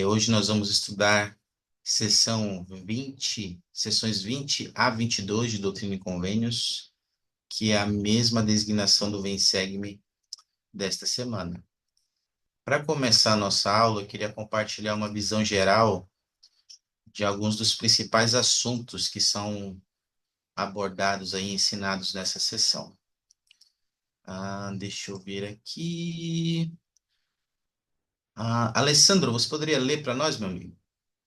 Hoje nós vamos estudar sessões 20 a 22 de Doutrina e Convênios, que é a mesma designação do Vem Segue-me desta semana. Para começar a nossa aula, eu queria compartilhar uma visão geral de alguns dos principais assuntos que são abordados e ensinados nessa sessão. Deixa eu ver aqui. Alessandro, você poderia ler para nós, meu amigo?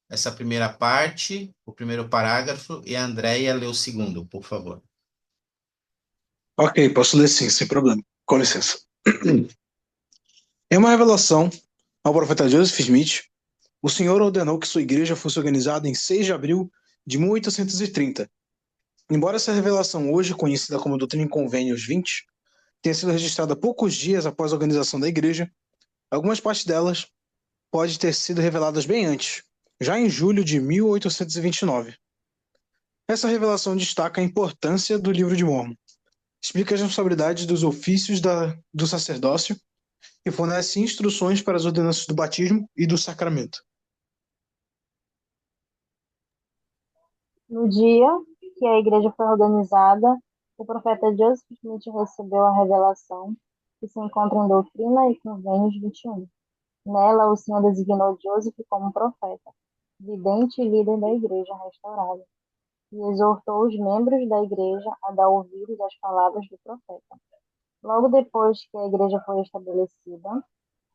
Essa primeira parte, o primeiro parágrafo, e a Andréia lê o segundo, por favor. Ok, posso ler sim, sem problema. Com licença. Em uma revelação ao profeta Joseph Smith, o Senhor ordenou que sua igreja fosse organizada em 6 de abril de 1830. Embora essa revelação, hoje conhecida como Doutrina e Convênios 20, tenha sido registrada poucos dias após a organização da igreja, algumas partes delas podem ter sido reveladas bem antes, já em julho de 1829. Essa revelação destaca a importância do Livro de Mórmon, explica as responsabilidades dos ofícios do sacerdócio e fornece instruções para as ordenanças do batismo e do sacramento. No dia que a igreja foi organizada, o profeta Joseph Smith recebeu a revelação que se encontra em Doutrina e Convênios 21. Nela, o Senhor designou Joseph como profeta, vidente e líder da igreja restaurada, e exortou os membros da igreja a dar ouvidos às palavras do profeta. Logo depois que a igreja foi estabelecida,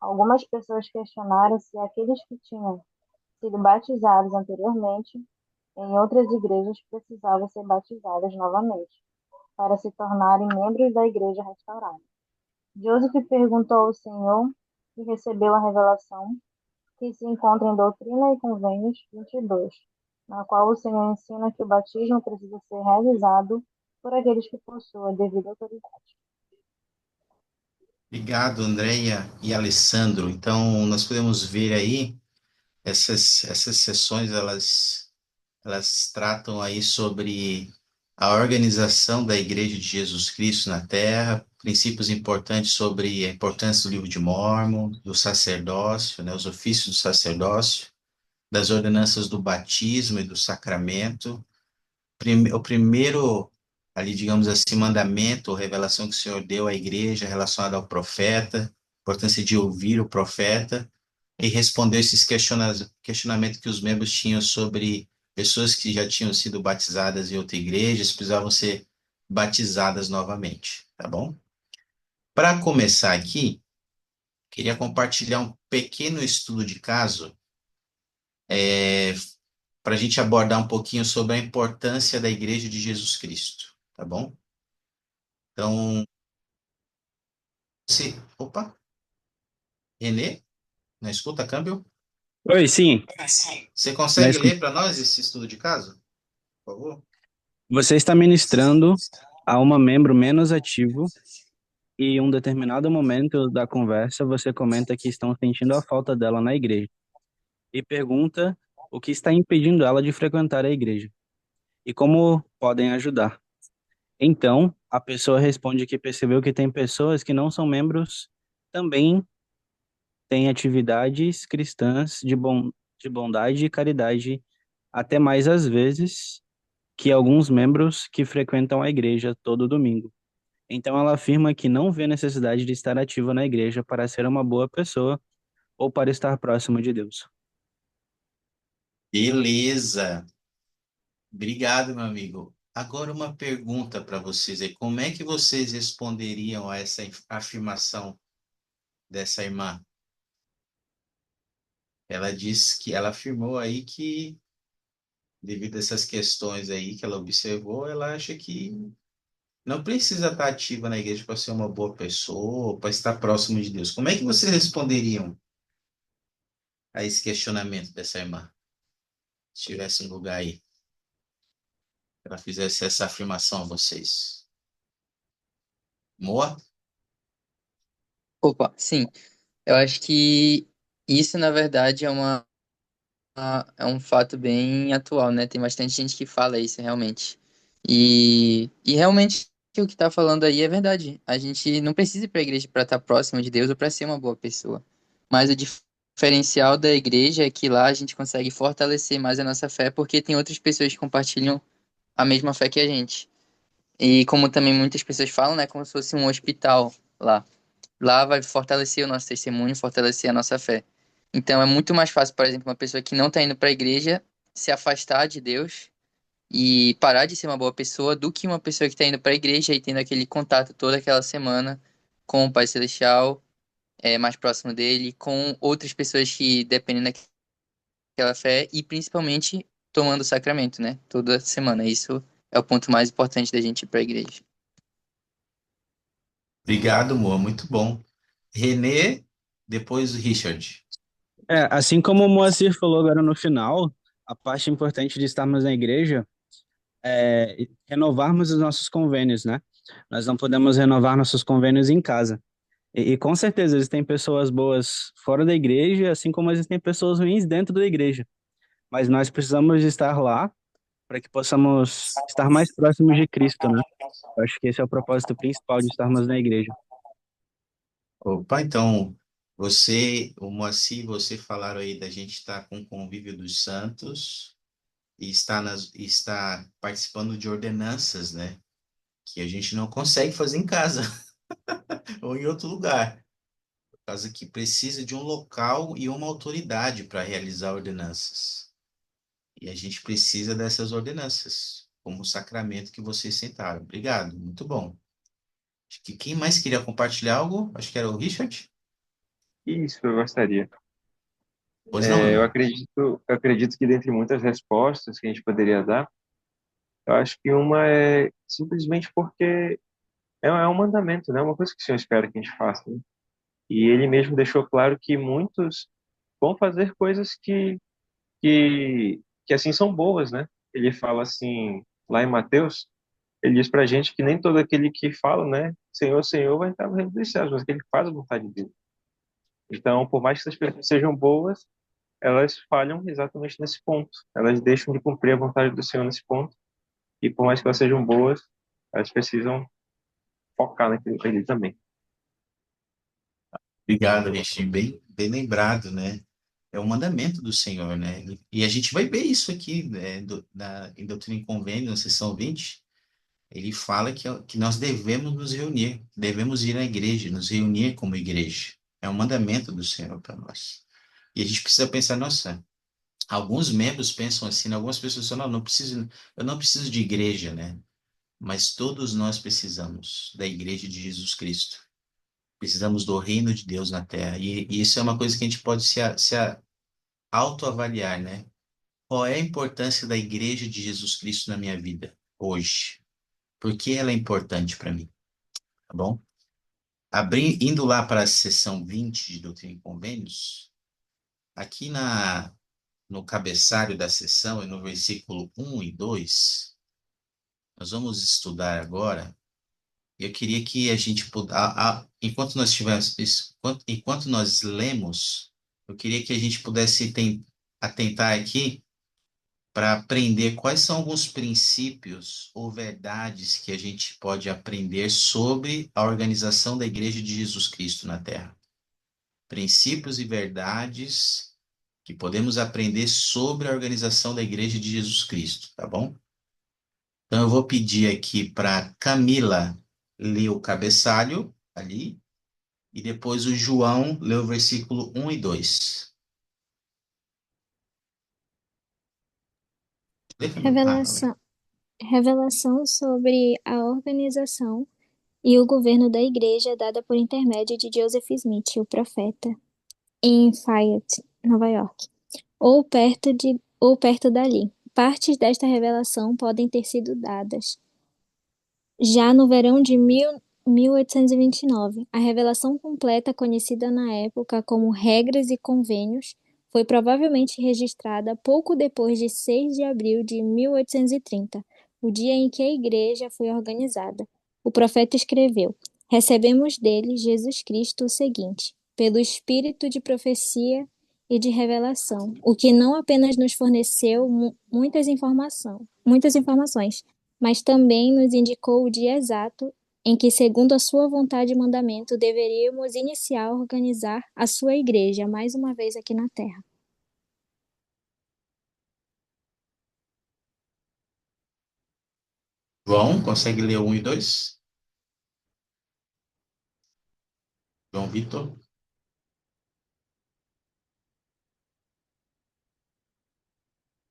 algumas pessoas questionaram se aqueles que tinham sido batizados anteriormente em outras igrejas precisavam ser batizadas novamente, para se tornarem membros da igreja restaurada. Joseph perguntou ao Senhor e recebeu a revelação que se encontra em Doutrina e Convênios 22, na qual o Senhor ensina que o batismo precisa ser realizado por aqueles que possuem a devida autoridade. Obrigado, Andréia e Alessandro. Então, nós podemos ver aí, essas sessões, elas tratam aí sobre a organização da Igreja de Jesus Cristo na Terra, princípios importantes sobre a importância do Livro de Mórmon, do sacerdócio, né, os ofícios do sacerdócio, das ordenanças do batismo e do sacramento. O primeiro, ali, digamos assim, mandamento ou revelação que o Senhor deu à igreja relacionada ao profeta, a importância de ouvir o profeta, e respondeu esses questionamentos que os membros tinham sobre pessoas que já tinham sido batizadas em outra igreja, precisavam ser batizadas novamente, tá bom? Para começar aqui, queria compartilhar um pequeno estudo de caso, para a gente abordar um pouquinho sobre a importância da Igreja de Jesus Cristo, tá bom? Então, opa, Renê, na escuta, câmbio? Oi, sim. Você Na consegue escuta. ler para nós esse estudo de caso, por favor? Você está ministrando a uma membro menos ativo e em um determinado momento da conversa você comenta que estão sentindo a falta dela na igreja e pergunta o que está impedindo ela de frequentar a igreja e como podem ajudar. Então, a pessoa responde que percebeu que tem pessoas que não são membros também têm atividades cristãs de bondade e caridade, até mais às vezes que alguns membros que frequentam a igreja todo domingo. Então ela afirma que não vê necessidade de estar ativa na igreja para ser uma boa pessoa ou para estar próximo de Deus. Beleza. Obrigado, meu amigo. Agora uma pergunta para vocês aí. Como é que vocês responderiam a essa afirmação dessa irmã? Ela disse que ela afirmou aí que, devido a essas questões aí que ela observou, ela acha que não precisa estar ativa na igreja para ser uma boa pessoa, para estar próximo de Deus. Como é que vocês responderiam a esse questionamento dessa irmã? Se tivesse um lugar aí, que ela fizesse essa afirmação a vocês. Moa? Opa, sim. Eu acho que isso, na verdade, é um fato bem atual, né? Tem bastante gente que fala isso, realmente. E realmente o que tá falando aí é verdade. A gente não precisa ir para a igreja para estar próximo de Deus ou para ser uma boa pessoa. Mas diferencial da igreja é que lá a gente consegue fortalecer mais a nossa fé, porque tem outras pessoas que compartilham a mesma fé que a gente. E como também muitas pessoas falam, né, como se fosse um hospital lá. Lá vai fortalecer o nosso testemunho, fortalecer a nossa fé. Então é muito mais fácil, por exemplo, uma pessoa que não está indo para a igreja se afastar de Deus e parar de ser uma boa pessoa do que uma pessoa que está indo para a igreja e tendo aquele contato toda aquela semana com o Pai Celestial, mais próximo dele, com outras pessoas que dependem daquela fé e principalmente tomando o sacramento, né? Toda semana. Isso é o ponto mais importante da gente ir para a igreja. Obrigado, Moa, muito bom. Renê, depois o Richard. Assim como o Moacir falou agora no final, a parte importante de estarmos na igreja é renovarmos os nossos convênios, né? Nós não podemos renovar nossos convênios em casa. E com certeza existem pessoas boas fora da igreja, assim como existem pessoas ruins dentro da igreja. Mas nós precisamos de estar lá para que possamos estar mais próximos de Cristo, né? Eu acho que esse é o propósito principal de estarmos na igreja. Opa, então, o Moacir, você falaram aí da gente estar com o convívio dos santos e está participando de ordenanças, né? Que a gente não consegue fazer em casa ou em outro lugar, por causa que precisa de um local e uma autoridade para realizar ordenanças. E a gente precisa dessas ordenanças, como o sacramento que vocês sentaram. Obrigado, muito bom. Acho que quem mais queria compartilhar algo? Acho que era o Richard. Isso, eu gostaria. Pois não, meu Eu irmão. acredito que dentre muitas respostas que a gente poderia dar, eu acho que uma é simplesmente porque é um mandamento, né? Uma coisa que o Senhor espera que a gente faça, né? E Ele mesmo deixou claro que muitos vão fazer coisas que assim são boas, né? Ele fala assim, lá em Mateus, ele diz pra gente que nem todo aquele que fala, né? Senhor, Senhor, vai entrar no reino dos céus, mas aquele que faz a vontade de Deus. Então, por mais que essas pessoas sejam boas, elas falham exatamente nesse ponto. Elas deixam de cumprir a vontade do Senhor nesse ponto. E por mais que elas sejam boas, elas precisam focar naquilo ali também. Obrigado, Richard. Bem lembrado, né? É o mandamento do Senhor, né? E a gente vai ver isso aqui, né, em Doutrina e Convênio, na seção 20. Ele fala que nós devemos nos reunir, devemos ir à igreja, nos reunir como igreja. É um mandamento do Senhor para nós. E a gente precisa pensar, nossa, alguns membros pensam assim, né? Algumas pessoas falam, não, eu não preciso de igreja, né? Mas todos nós precisamos da igreja de Jesus Cristo. Precisamos do reino de Deus na terra. E isso é uma coisa que a gente pode se autoavaliar, né? Qual é a importância da igreja de Jesus Cristo na minha vida hoje? Por que ela é importante para mim? Tá bom? Indo lá para a seção 20 de Doutrina e Convênios, aqui no cabeçalho da seção, e no versículo 1 e 2, nós vamos estudar agora. Eu queria que a gente enquanto nós tivéssemos, enquanto nós lemos, eu queria que a gente pudesse atentar aqui para aprender quais são alguns princípios ou verdades que a gente pode aprender sobre a organização da Igreja de Jesus Cristo na Terra. Princípios e verdades que podemos aprender sobre a organização da Igreja de Jesus Cristo, tá bom? Então eu vou pedir aqui para Camila ler o cabeçalho ali e depois o João ler o versículo 1 e 2. Lê, Camila. Lê. Revelação, revelação sobre a organização e o governo da igreja dada por intermédio de Joseph Smith, o profeta, em Fayette, Nova York, ou perto dali. Partes desta revelação podem ter sido dadas já no verão de 1829. A revelação completa, conhecida na época como Regras e Convênios, foi provavelmente registrada pouco depois de 6 de abril de 1830, o dia em que a igreja foi organizada. O profeta escreveu: Recebemos dele, Jesus Cristo, o seguinte: pelo espírito de profecia e de revelação, o que não apenas nos forneceu muitas informações, mas também nos indicou o dia exato em que, segundo a sua vontade e mandamento, deveríamos iniciar a organizar a sua igreja mais uma vez aqui na Terra. João, consegue ler o 1 e 2? João Vitor.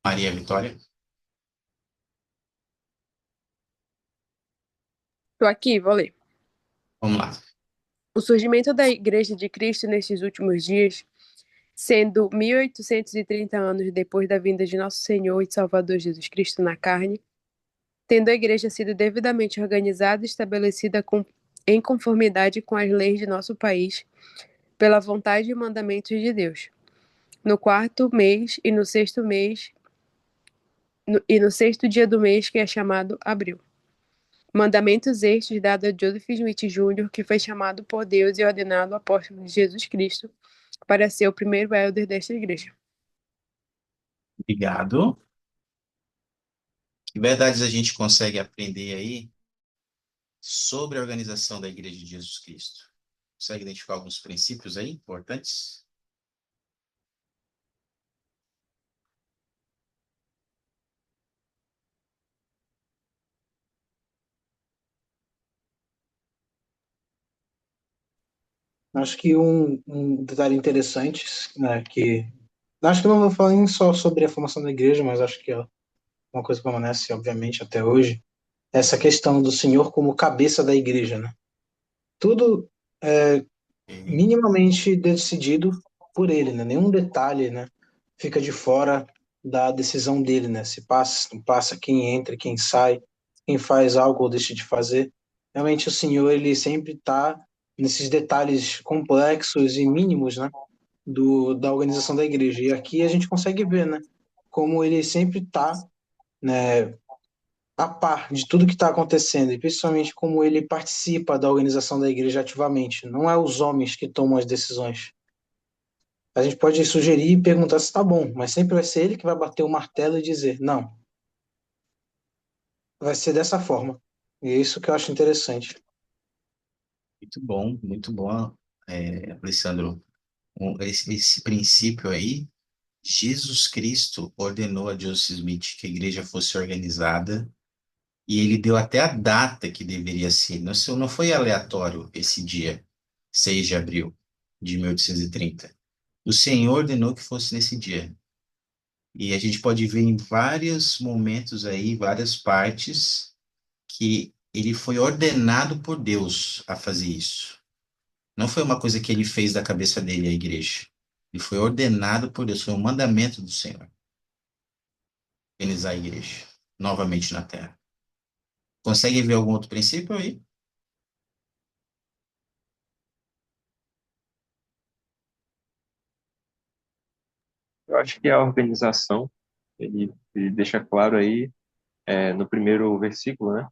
Maria Vitória. Estou aqui, vou ler. Vamos lá. O surgimento da Igreja de Cristo nestes últimos dias, sendo 1830 anos depois da vinda de nosso Senhor e Salvador Jesus Cristo na carne, tendo a Igreja sido devidamente organizada e estabelecida em conformidade com as leis de nosso país, pela vontade e mandamentos de Deus. No quarto mês e no sexto mês no sexto dia do mês, que é chamado abril. Mandamentos estes dados a Joseph Smith Jr., que foi chamado por Deus e ordenado apóstolo de Jesus Cristo para ser o primeiro elder desta igreja. Obrigado. Que verdades a gente consegue aprender aí sobre a organização da Igreja de Jesus Cristo? Consegue identificar alguns princípios aí importantes? Acho que um detalhe interessante, né, que acho que eu não vou falar nem só sobre a formação da igreja, mas acho que é uma coisa que permanece, obviamente, até hoje, essa questão do Senhor como cabeça da igreja, né? Tudo é minimamente decidido por ele, né? Nenhum detalhe, né, fica de fora da decisão dele, né? Se passa, se não passa, quem entra, quem sai, quem faz algo ou deixa de fazer. Realmente o Senhor, ele sempre está nesses detalhes complexos e mínimos, né, da organização da igreja. E aqui a gente consegue ver, né, como ele sempre está, né, a par de tudo que está acontecendo e principalmente como ele participa da organização da igreja ativamente. Não é os homens que tomam as decisões. A gente pode sugerir e perguntar se está bom, mas sempre vai ser ele que vai bater o martelo e dizer, não, vai ser dessa forma. E é isso que eu acho interessante. Muito bom, Alessandro. Esse princípio aí, Jesus Cristo ordenou a Joseph Smith que a igreja fosse organizada e ele deu até a data que deveria ser. Não foi aleatório esse dia, 6 de abril de 1830. O Senhor ordenou que fosse nesse dia. E a gente pode ver em vários momentos aí, várias partes, que ele foi ordenado por Deus a fazer isso. Não foi uma coisa que ele fez da cabeça dele, a igreja. Ele foi ordenado por Deus, foi um mandamento do Senhor. Organizar a igreja novamente na terra. Consegue ver algum outro princípio aí? Eu acho que a organização, ele deixa claro aí, no primeiro versículo, né?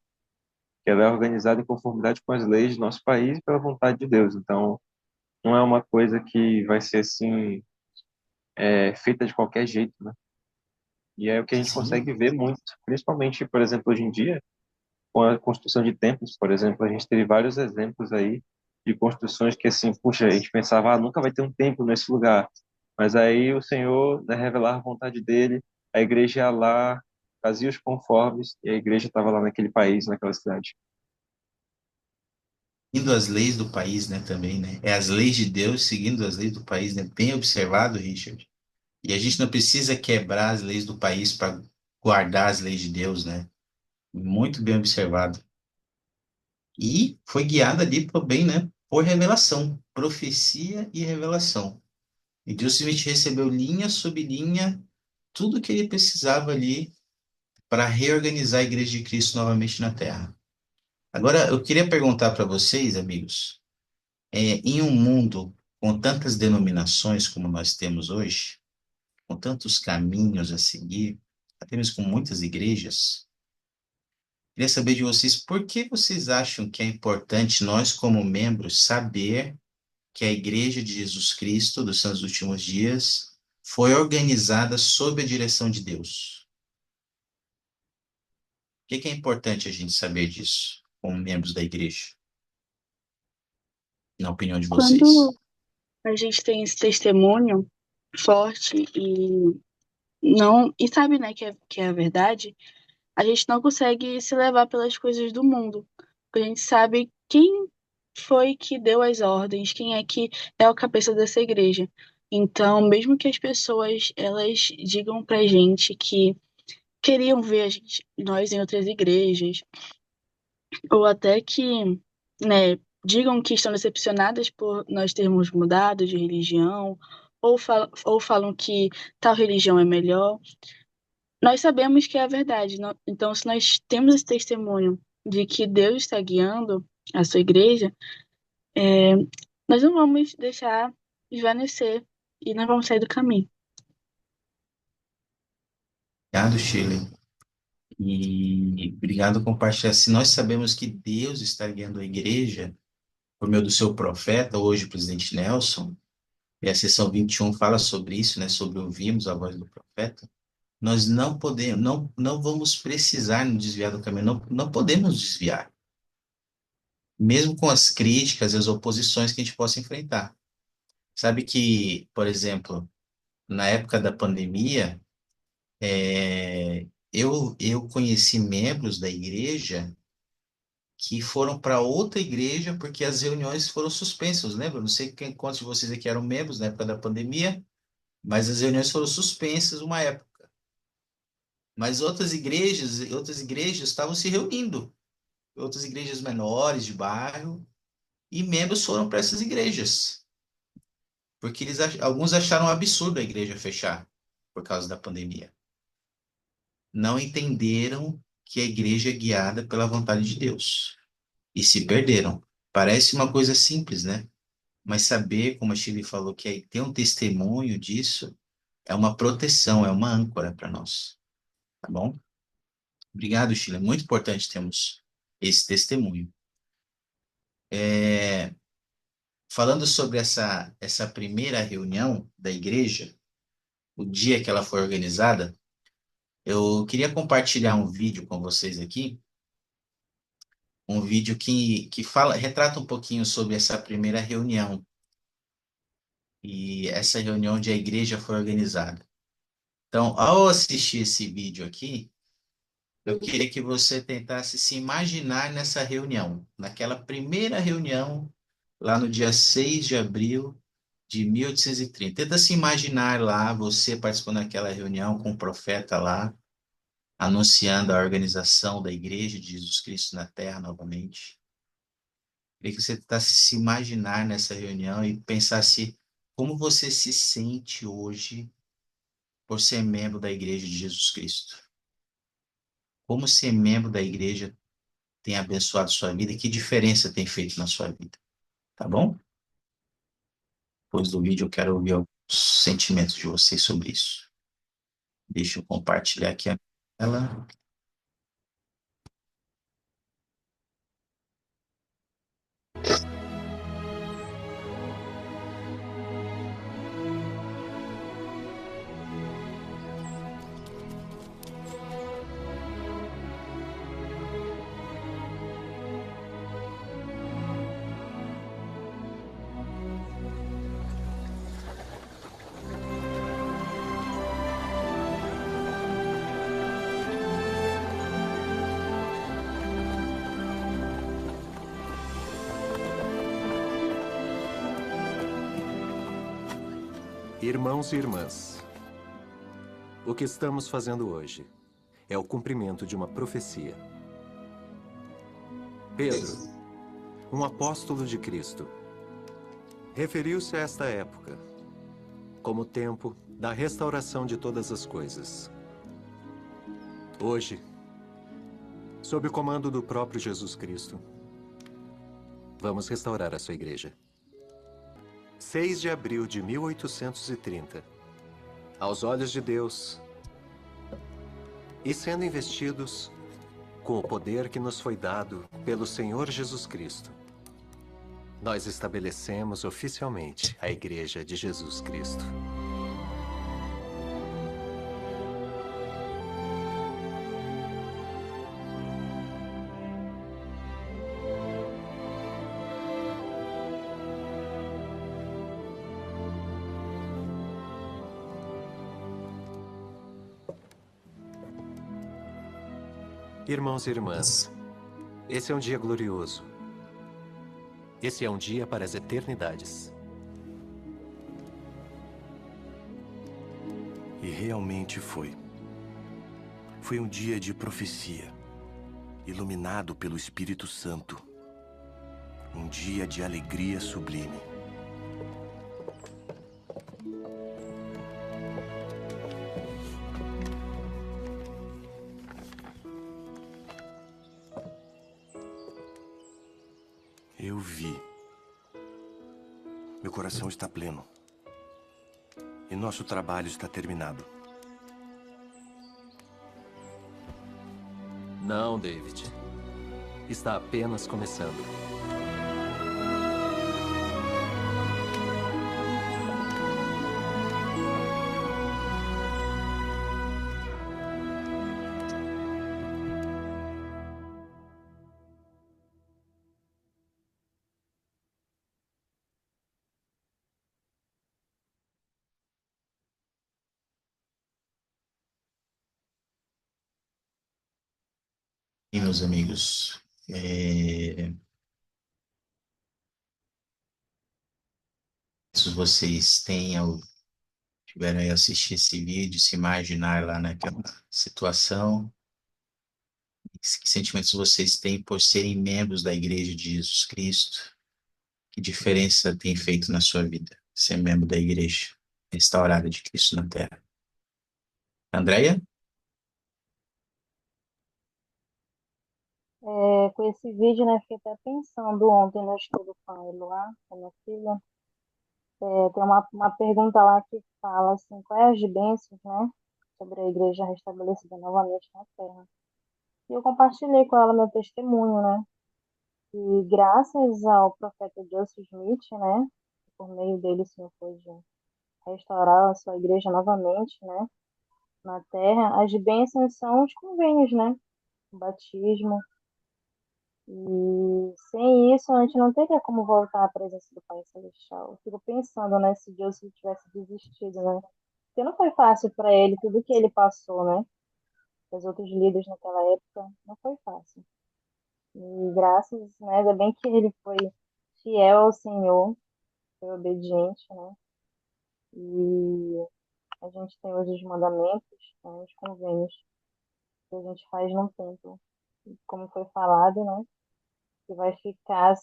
Que ela é organizada em conformidade com as leis do nosso país e pela vontade de Deus. Então, não é uma coisa que vai ser assim, feita de qualquer jeito, né? E é o que a gente Sim. consegue ver muito, principalmente, por exemplo, hoje em dia, com a construção de templos, por exemplo, a gente teve vários exemplos aí de construções que, assim, puxa, a gente pensava, nunca vai ter um templo nesse lugar. Mas aí o Senhor, né, revelar a vontade dele, a igreja ia lá, fazia os conformes, e a igreja estava lá naquele país, naquela cidade. Seguindo as leis do país, né, também, né? É as leis de Deus seguindo as leis do país, né? Bem observado, Richard. E a gente não precisa quebrar as leis do país para guardar as leis de Deus, né? Muito bem observado. E foi guiada ali também, né, por revelação, profecia e revelação. E Deus simplesmente recebeu linha sobre linha tudo que ele precisava ali para reorganizar a Igreja de Cristo novamente na Terra. Agora, eu queria perguntar para vocês, amigos, em um mundo com tantas denominações como nós temos hoje, com tantos caminhos a seguir, até mesmo com muitas igrejas, queria saber de vocês por que vocês acham que é importante nós, como membros, saber que a Igreja de Jesus Cristo dos Santos Últimos Dias foi organizada sob a direção de Deus. Por que é importante a gente saber disso? como membros da igreja? Na opinião de vocês. Quando a gente tem esse testemunho forte e não e sabe, né, que é a verdade, a gente não consegue se levar pelas coisas do mundo, porque a gente sabe quem foi que deu as ordens, quem é que é o cabeça dessa igreja. Então, mesmo que as pessoas elas digam pra gente que queriam ver nós em outras igrejas, ou até que, né, digam que estão decepcionadas por nós termos mudado de religião, ou falam que tal religião é melhor, nós sabemos que é a verdade. Então, se nós temos esse testemunho de que Deus está guiando a sua igreja, nós não vamos deixar desvanecer e não vamos sair do caminho. Obrigado, Shirley. E obrigado por compartilhar. Se nós sabemos que Deus está guiando a igreja por meio do seu profeta, hoje o presidente Nelson, e a sessão 21 fala sobre isso, né, sobre ouvirmos a voz do profeta, nós não podemos, não vamos precisar nos desviar do caminho, não podemos desviar, mesmo com as críticas e as oposições que a gente possa enfrentar. Sabe que, por exemplo, na época da pandemia, eu conheci membros da igreja que foram para outra igreja porque as reuniões foram suspensas, lembra? Não sei quantos de vocês aqui eram membros na época da pandemia, mas as reuniões foram suspensas uma época. Mas outras igrejas estavam se reunindo, outras igrejas menores de bairro, e membros foram para essas igrejas, porque alguns acharam um absurdo a igreja fechar por causa da pandemia. Não entenderam que a igreja é guiada pela vontade de Deus e se perderam. Parece uma coisa simples, né? Mas saber, como a Chile falou, que aí ter um testemunho disso é uma proteção, é uma âncora para nós, tá bom? Obrigado, Chile. É muito importante termos esse testemunho. Falando sobre essa primeira reunião da igreja, o dia que ela foi organizada, eu queria compartilhar um vídeo com vocês aqui, um vídeo que retrata um pouquinho sobre essa primeira reunião e essa reunião onde a igreja foi organizada. Então, ao assistir esse vídeo aqui, eu queria que você tentasse se imaginar nessa reunião, naquela primeira reunião, lá no dia 6 de abril de 1830. Tenta se imaginar lá, você participando daquela reunião com o profeta lá, anunciando a organização da Igreja de Jesus Cristo na Terra novamente. Queria que você tentasse se imaginar nessa reunião e pensasse como você se sente hoje por ser membro da Igreja de Jesus Cristo. Como ser membro da igreja tem abençoado sua vida e que diferença tem feito na sua vida. Tá bom? Depois do vídeo eu quero ouvir os sentimentos de vocês sobre isso. Deixa eu compartilhar aqui a tela. Irmãos e irmãs, o que estamos fazendo hoje é o cumprimento de uma profecia. Pedro, um apóstolo de Cristo, referiu-se a esta época como o tempo da restauração de todas as coisas. Hoje, sob o comando do próprio Jesus Cristo, vamos restaurar a sua igreja. 6 de abril de 1830, aos olhos de Deus, e sendo investidos com o poder que nos foi dado pelo Senhor Jesus Cristo, nós estabelecemos oficialmente a Igreja de Jesus Cristo. Irmãos e irmãs, esse é um dia glorioso. Esse é um dia para as eternidades. E realmente foi. Foi um dia de profecia, iluminado pelo Espírito Santo. Um dia de alegria sublime. Eu vi. Meu coração está pleno. E nosso trabalho está terminado. Não, David. Está apenas começando. E, meus amigos, se vocês tiveram aí assistir esse vídeo, se imaginar lá naquela situação, que sentimentos vocês têm por serem membros da Igreja de Jesus Cristo? Que diferença tem feito na sua vida ser membro da Igreja restaurada de Cristo na Terra? Andréia? Com esse vídeo, né, fiquei até pensando ontem no estudo com ele lá, com a minha filha. Tem uma pergunta lá que fala assim, quais as bênçãos, né, sobre a igreja restabelecida novamente na Terra. E eu compartilhei com ela meu testemunho, né, e graças ao profeta Joseph Smith, né, por meio dele o Senhor pôde restaurar a sua igreja novamente, né, na Terra, as bênçãos são os convênios, né, o batismo. E sem isso, a gente não teria como voltar à presença do Pai Celestial. Eu fico pensando, né, se Deus tivesse desistido, né? Porque não foi fácil para ele, tudo que ele passou, né? Os outros líderes naquela época, não foi fácil. E graças, né, ainda bem que ele foi fiel ao Senhor, foi obediente, né? E a gente tem hoje os mandamentos, né, os convênios que a gente faz no templo. E como foi falado, né? Que vai ficar,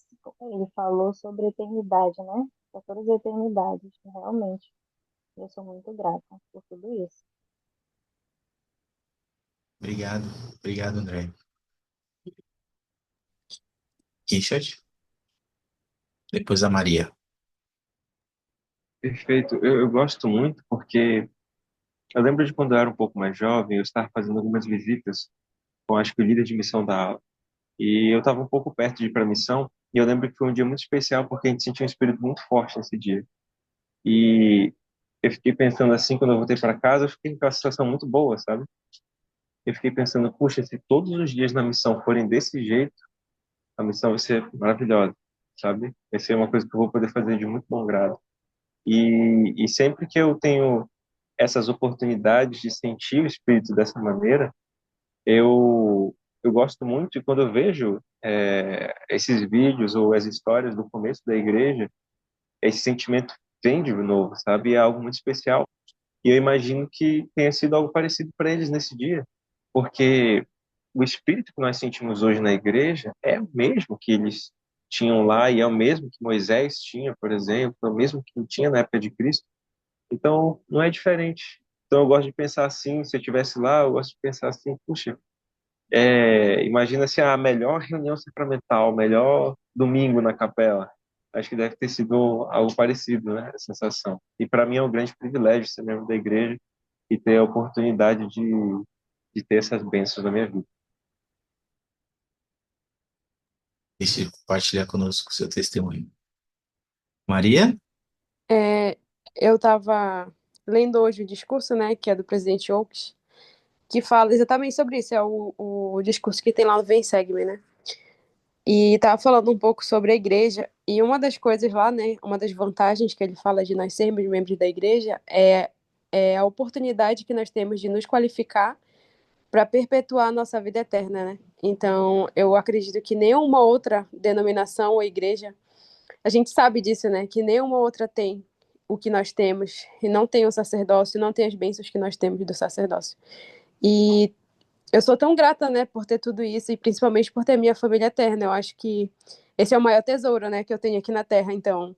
ele falou sobre a eternidade, né? Para todas as eternidades, realmente. Eu sou muito grata por tudo isso. Obrigado. Obrigado, André. Richard? Depois a Maria. Perfeito. Eu gosto muito porque eu lembro de quando eu era um pouco mais jovem, eu estava fazendo algumas visitas com, acho que o líder de missão da aula. E eu estava um pouco perto de ir para a missão, e eu lembro que foi um dia muito especial porque a gente sentiu um espírito muito forte nesse dia. E eu fiquei pensando assim, quando eu voltei para casa, eu fiquei com uma sensação muito boa, sabe? Eu fiquei pensando, puxa, se todos os dias na missão forem desse jeito, a missão vai ser maravilhosa, sabe? Vai ser uma coisa que eu vou poder fazer de muito bom grado. E sempre que eu tenho essas oportunidades de sentir o Espírito dessa maneira, eu gosto muito, e quando eu vejo esses vídeos ou as histórias do começo da igreja, esse sentimento vem de novo, sabe? É algo muito especial. E eu imagino que tenha sido algo parecido para eles nesse dia, porque o Espírito que nós sentimos hoje na igreja é o mesmo que eles tinham lá e é o mesmo que Moisés tinha, por exemplo, é o mesmo que tinha na época de Cristo. Então, não é diferente. Então, eu gosto de pensar assim, se eu estivesse lá, eu gosto de pensar assim, puxa, imagina se a melhor reunião sacramental, o melhor domingo na capela. Acho que deve ter sido algo parecido, né? A sensação. E para mim é um grande privilégio ser membro da igreja e ter a oportunidade de ter essas bênçãos na minha vida. Deixe compartilhar conosco o seu testemunho. Maria? É, eu estava lendo hoje o discurso, né, que é do presidente Oaks, que fala exatamente sobre isso, é o discurso que tem lá no Vem Segue-me, né? E estava falando um pouco sobre a igreja, e uma das coisas lá, né, uma das vantagens que ele fala de nós sermos membros da igreja é a oportunidade que nós temos de nos qualificar para perpetuar a nossa vida eterna, né? Então, eu acredito que nenhuma outra denominação ou igreja, a gente sabe disso, né? Que nenhuma outra tem o que nós temos, e não tem o sacerdócio, não tem as bênçãos que nós temos do sacerdócio. E eu sou tão grata, né, por ter tudo isso e principalmente por ter minha família eterna. Eu acho que esse é o maior tesouro, né, que eu tenho aqui na Terra. Então,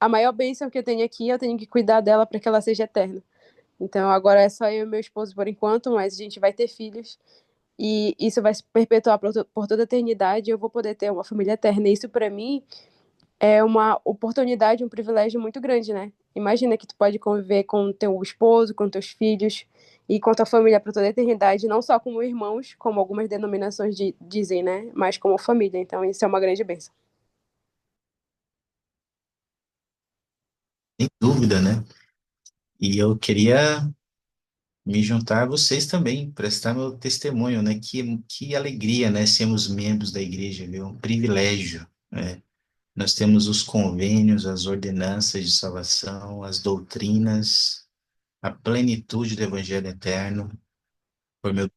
a maior bênção que eu tenho aqui, eu tenho que cuidar dela para que ela seja eterna. Então, agora é só eu e meu esposo por enquanto, mas a gente vai ter filhos e isso vai se perpetuar por toda a eternidade. E eu vou poder ter uma família eterna. E isso, para mim, é uma oportunidade, um privilégio muito grande, né? Imagina que tu pode conviver com teu esposo, com teus filhos e com tua família para toda a eternidade, não só como irmãos, como algumas denominações dizem, né? Mas como família. Então, isso é uma grande bênção. Sem dúvida, né? E eu queria me juntar a vocês também, prestar meu testemunho, né? Que alegria, né? Sermos membros da igreja, viu? Um privilégio, né? Nós temos os convênios, as ordenanças de salvação, as doutrinas, a plenitude do Evangelho eterno. Foi meu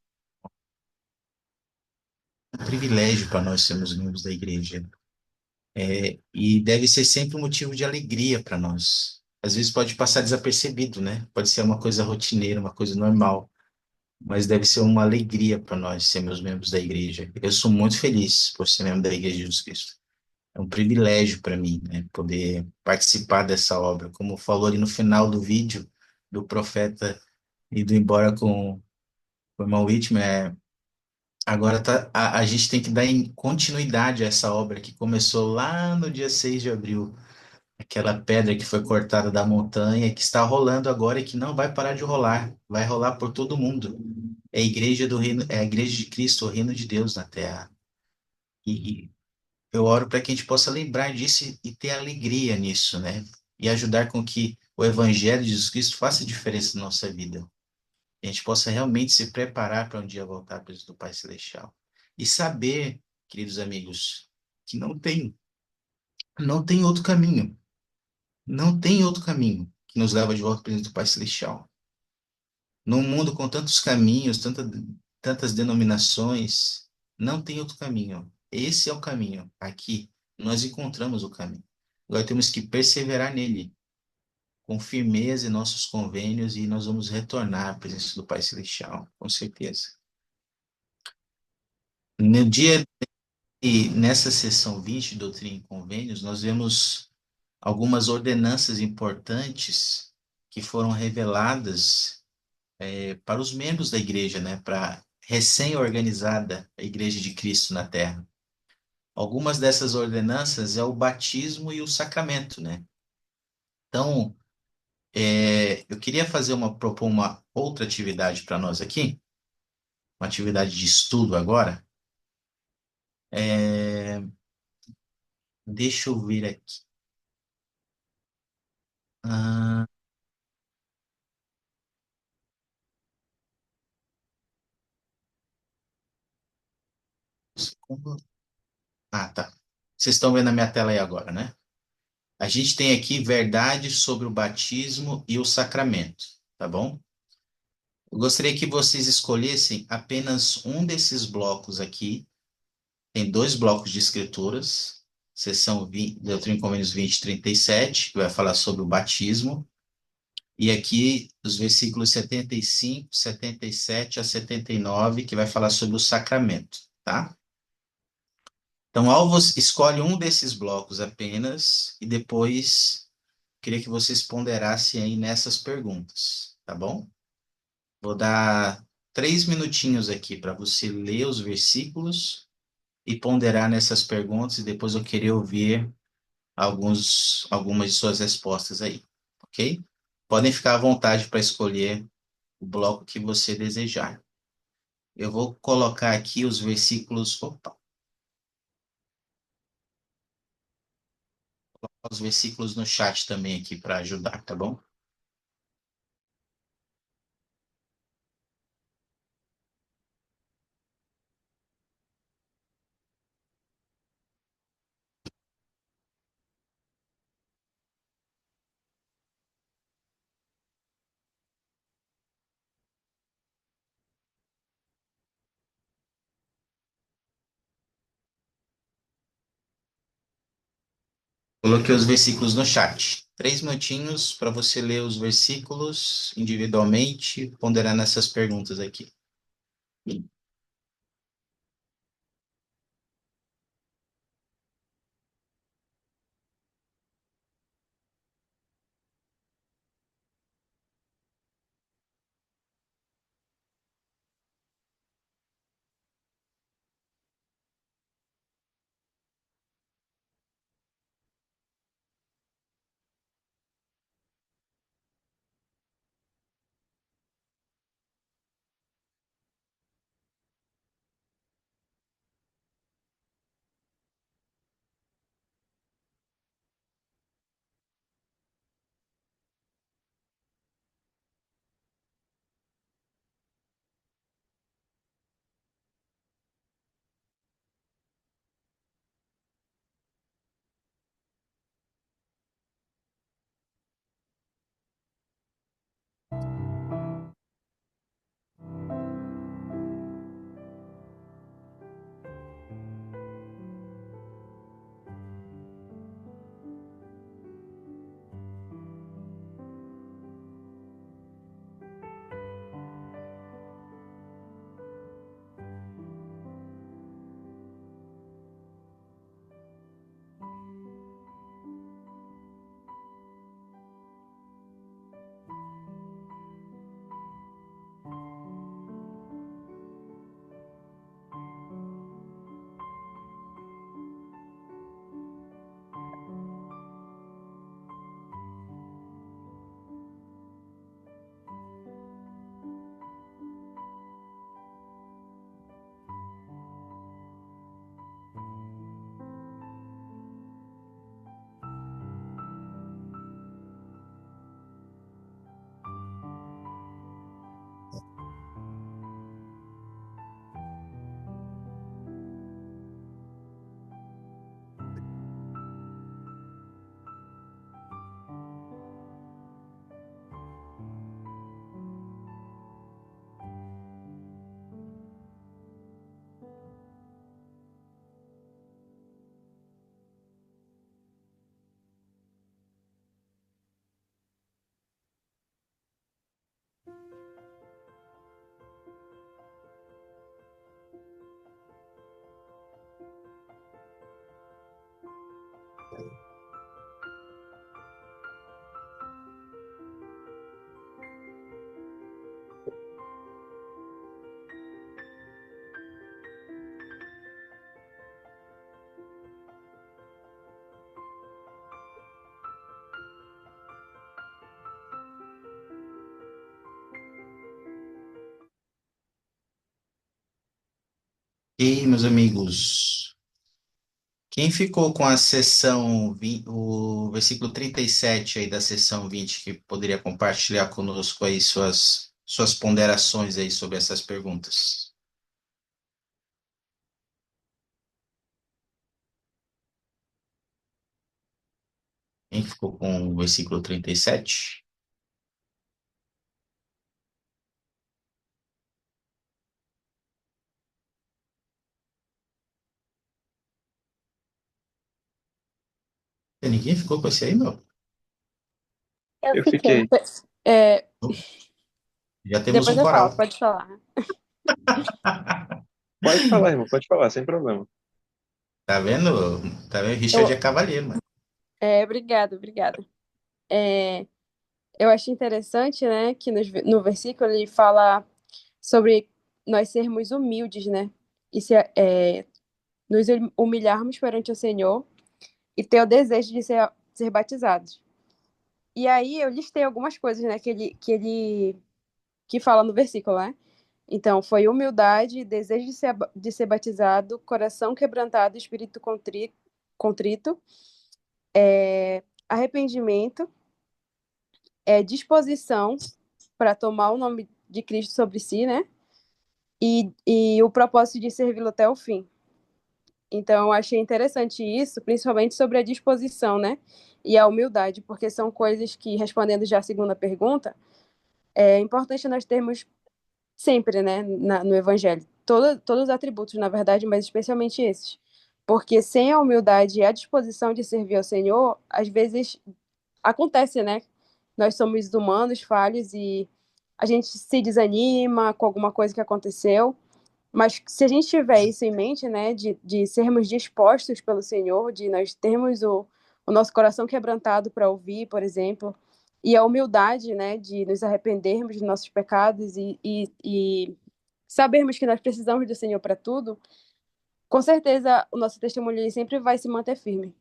privilégio para nós sermos membros da igreja. E deve ser sempre um motivo de alegria para nós. Às vezes pode passar desapercebido, né? Pode ser uma coisa rotineira, uma coisa normal, mas deve ser uma alegria para nós sermos membros da igreja. Eu sou muito feliz por ser membro da Igreja de Jesus Cristo. É um privilégio para mim, né, poder participar dessa obra. Como falou ali no final do vídeo do profeta indo embora com o irmão Whitmer, agora a gente tem que dar continuidade a essa obra que começou lá no dia 6 de abril. Aquela pedra que foi cortada da montanha, que está rolando agora e que não vai parar de rolar. Vai rolar por todo mundo. É a igreja do reino, é a igreja de Cristo, o reino de Deus na terra. E eu oro para que a gente possa lembrar disso e ter alegria nisso, né? E ajudar com que o Evangelho de Jesus Cristo faça diferença na nossa vida. E a gente possa realmente se preparar para um dia voltar à presença do Pai Celestial. E saber, queridos amigos, que não tem outro caminho. Não tem outro caminho que nos leva de volta à presença do Pai Celestial. Num mundo com tantos caminhos, tantas denominações, não tem outro caminho. Esse é o caminho. Aqui nós encontramos o caminho. Agora temos que perseverar nele, com firmeza em nossos convênios, e nós vamos retornar à presença do Pai Celestial, com certeza. No dia e nessa sessão 20, Doutrina e Convênios, nós vemos algumas ordenanças importantes que foram reveladas para os membros da igreja, né, para a recém-organizada Igreja de Cristo na Terra. Algumas dessas ordenanças é o batismo e o sacramento, né? Então, eu queria propor uma outra atividade para nós aqui, uma atividade de estudo agora. É, deixa eu ver aqui. Ah, tá. Vocês estão vendo a minha tela aí agora, né? A gente tem aqui verdade sobre o batismo e o sacramento, tá bom? Eu gostaria que vocês escolhessem apenas um desses blocos aqui. Tem dois blocos de escrituras, seção 20, Doutrina e Convênios 20 e 37, que vai falar sobre o batismo, e aqui os versículos 75, 77 a 79, que vai falar sobre o sacramento, tá? Então, escolhe um desses blocos apenas, e depois queria que vocês ponderassem aí nessas perguntas, tá bom? Vou dar 3 minutinhos aqui para você ler os versículos e ponderar nessas perguntas, e depois eu queria ouvir algumas de suas respostas aí, ok? Podem ficar à vontade para escolher o bloco que você desejar. Eu vou colocar aqui os versículos, os versículos no chat também aqui para ajudar, tá bom? Coloquei os versículos no chat. 3 minutinhos para você ler os versículos individualmente, ponderando essas perguntas aqui. E, meus amigos, quem ficou com a seção, o versículo 37 aí da seção 20 que poderia compartilhar conosco aí suas ponderações aí sobre essas perguntas? Quem ficou com o versículo 37? Ninguém ficou com esse aí, meu? Eu Eu fiquei. fiquei. Já temos Depois um eu falo, coral. pode falar. Pode falar, irmão, pode falar, sem problema. Tá vendo? Tá vendo? Richard é Eu, cavaleiro, mano. obrigada. Eu acho interessante, né, que no versículo ele fala sobre nós sermos humildes, né? E nos humilharmos perante o Senhor e ter o desejo de ser batizados. E aí eu listei algumas coisas, né, que fala no versículo, né? Então, foi humildade, desejo de ser batizado, coração quebrantado, espírito contrito, arrependimento, disposição para tomar o nome de Cristo sobre si, né? E o propósito de servi-lo até o fim. Então, eu achei interessante isso, principalmente sobre a disposição, né? E a humildade, porque são coisas que, respondendo já a segunda pergunta, é importante nós termos sempre, né, no Evangelho. Todos os atributos, na verdade, mas especialmente esses. Porque sem a humildade e a disposição de servir ao Senhor, às vezes acontece, né? Nós somos humanos, falhos, e a gente se desanima com alguma coisa que aconteceu. Mas se a gente tiver isso em mente, né, de sermos dispostos pelo Senhor, de nós termos o nosso coração quebrantado para ouvir, por exemplo, e a humildade, né, de nos arrependermos dos nossos pecados e sabermos que nós precisamos do Senhor para tudo, com certeza o nosso testemunho ele sempre vai se manter firme.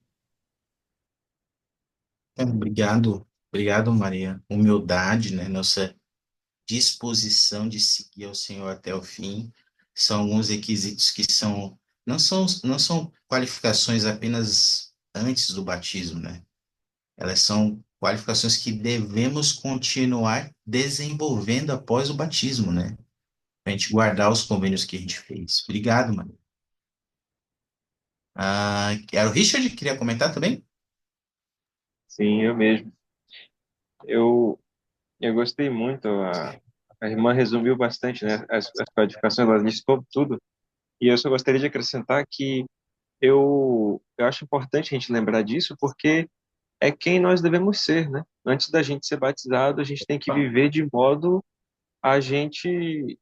Obrigado, obrigado, Maria. Humildade, né? Nossa disposição de seguir ao Senhor até o fim são alguns requisitos que não são qualificações apenas antes do batismo, né? Elas são qualificações que devemos continuar desenvolvendo após o batismo, né? Para a gente guardar os convênios que a gente fez. Obrigado, Maria. Era o Richard que queria comentar também? Sim, eu mesmo. Eu, eu gostei muito. A irmã resumiu bastante, né? As codificações, ela listou tudo. E eu só gostaria de acrescentar que eu acho importante a gente lembrar disso, porque é quem nós devemos ser, né? Antes da gente ser batizado, a gente tem que viver de modo a gente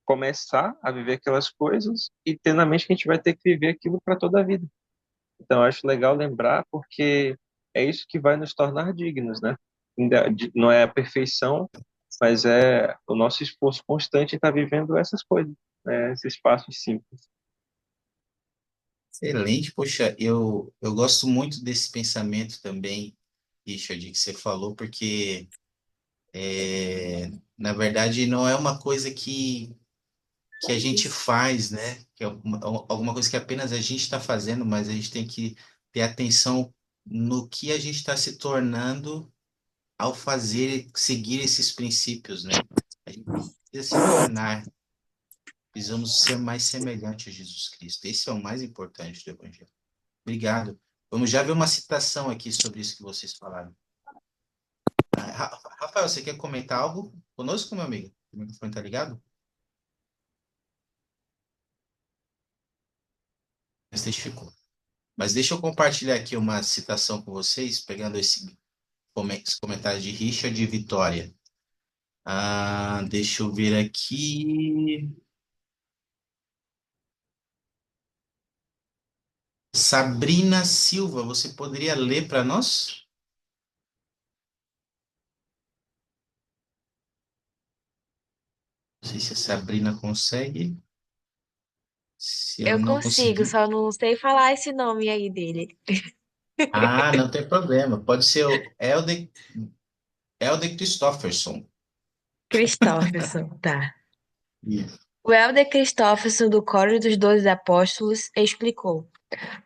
começar a viver aquelas coisas e ter na mente que a gente vai ter que viver aquilo para toda a vida. Então, eu acho legal lembrar, porque é isso que vai nos tornar dignos, né? Não é a perfeição, mas é o nosso esforço constante em estar vivendo essas coisas, né? Esses passos simples. Excelente, poxa, eu gosto muito desse pensamento também, Richard, que você falou, porque, na verdade, não é uma coisa que a gente faz, né? Que é alguma coisa que apenas a gente está fazendo, mas a gente tem que ter atenção no que a gente está se tornando ao fazer, seguir esses princípios, né? A gente precisa se tornar, precisamos ser mais semelhantes a Jesus Cristo. Esse é o mais importante do Evangelho. Obrigado. Vamos já ver uma citação aqui sobre isso que vocês falaram. Rafael, você quer comentar algo conosco, meu amigo? O microfone está ligado? Mas testificou. Mas deixa eu compartilhar aqui uma citação com vocês, pegando esse comentário de Richard e Vitória. Deixa eu ver aqui. Sabrina Silva, você poderia ler para nós? Não sei se a Sabrina consegue. Se ela Eu não consigo, conseguir. só não sei falar esse nome aí dele. Não tem problema. Pode ser o Elde Christofferson. Christopherson, tá. Isso. O Elder Christopherson, do Coro dos Doze Apóstolos, explicou: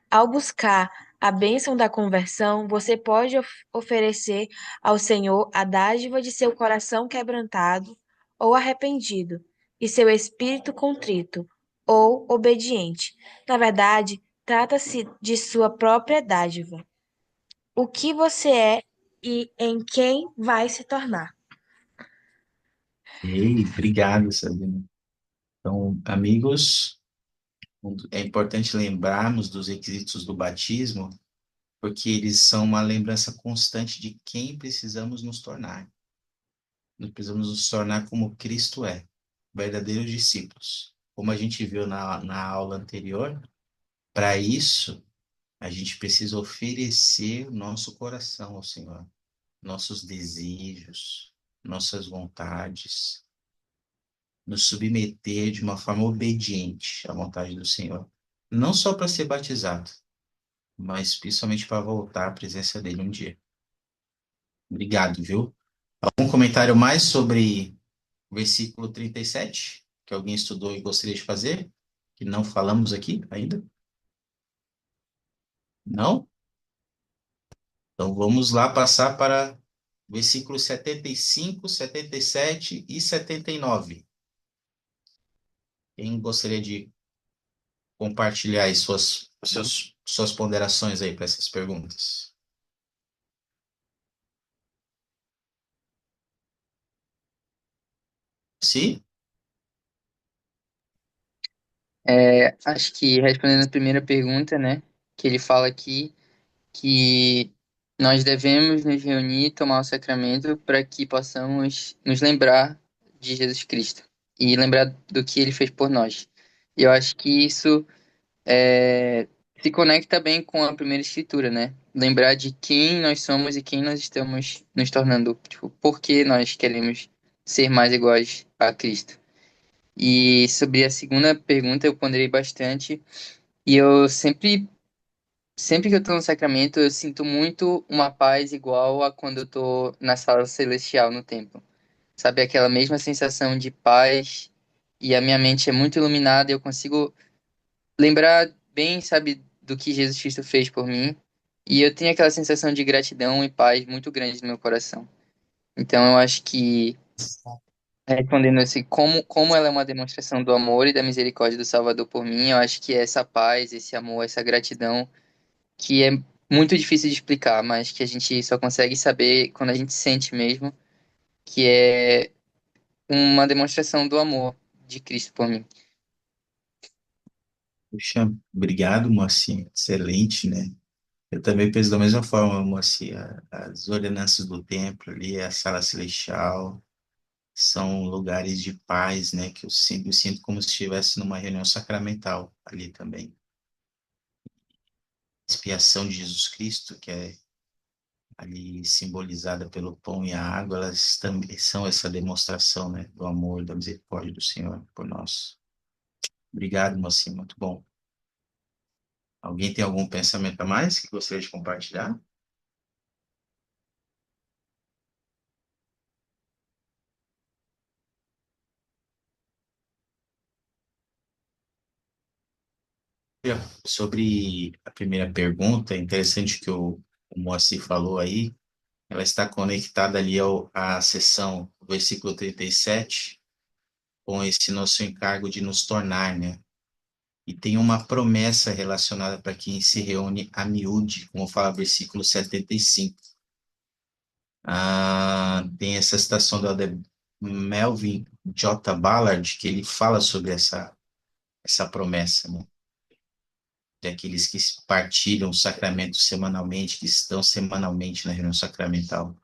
ao buscar a bênção da conversão, você pode oferecer ao Senhor a dádiva de seu coração quebrantado ou arrependido, e seu espírito contrito ou obediente. Na verdade, trata-se de sua própria dádiva. O que você é e em quem vai se tornar. Ei, obrigado, Sabrina. Então, amigos, é importante lembrarmos dos requisitos do batismo, porque eles são uma lembrança constante de quem precisamos nos tornar. Nós precisamos nos tornar como Cristo é, verdadeiros discípulos. Como a gente viu na aula anterior, para isso, a gente precisa oferecer o nosso coração ao Senhor, nossos desejos, nossas vontades, nos submeter de uma forma obediente à vontade do Senhor. Não só para ser batizado, mas principalmente para voltar à presença dele um dia. Obrigado, viu? Algum comentário mais sobre o versículo 37, que alguém estudou e gostaria de fazer, que não falamos aqui ainda? Não? Então vamos lá passar para versículos 75, 77 e 79. Quem gostaria de compartilhar aí suas ponderações aí para essas perguntas? Sim? Acho que respondendo a primeira pergunta, né, que ele fala aqui que nós devemos nos reunir e tomar o sacramento para que possamos nos lembrar de Jesus Cristo e lembrar do que ele fez por nós. E eu acho que isso se conecta bem com a primeira escritura, né? Lembrar de quem nós somos e quem nós estamos nos tornando, tipo, por que nós queremos ser mais iguais a Cristo. E sobre a segunda pergunta eu ponderei bastante e eu sempre que eu tô no sacramento eu sinto muito uma paz igual a quando eu tô na sala celestial no templo. Sabe, aquela mesma sensação de paz e a minha mente é muito iluminada, eu consigo lembrar bem, sabe, do que Jesus Cristo fez por mim. E eu tenho aquela sensação de gratidão e paz muito grande no meu coração. Então eu acho que, respondendo assim, como ela é uma demonstração do amor e da misericórdia do Salvador por mim, eu acho que é essa paz, esse amor, essa gratidão, que é muito difícil de explicar, mas que a gente só consegue saber quando a gente sente mesmo, que é uma demonstração do amor de Cristo por mim. Puxa, obrigado, Moacir. Excelente, né? Eu também penso da mesma forma, Moacir. As ordenanças do templo ali, a sala celestial, são lugares de paz, né? Que eu sempre sinto como se estivesse numa reunião sacramental ali também. Expiação de Jesus Cristo, que é ali simbolizada pelo pão e a água, elas também são essa demonstração, né? Do amor, da misericórdia do Senhor por nós. Obrigado, Moacir, muito bom. Alguém tem algum pensamento a mais que gostaria de compartilhar? Sobre a primeira pergunta, é interessante que o Moacir falou aí, ela está conectada ali à seção, versículo 37, com esse nosso encargo de nos tornar, né? E tem uma promessa relacionada para quem se reúne a miúde, como fala o versículo 75. Tem essa citação do Elder Melvin J. Ballard, que ele fala sobre essa promessa, né? De aqueles que partilham o sacramento semanalmente, que estão semanalmente na reunião sacramental.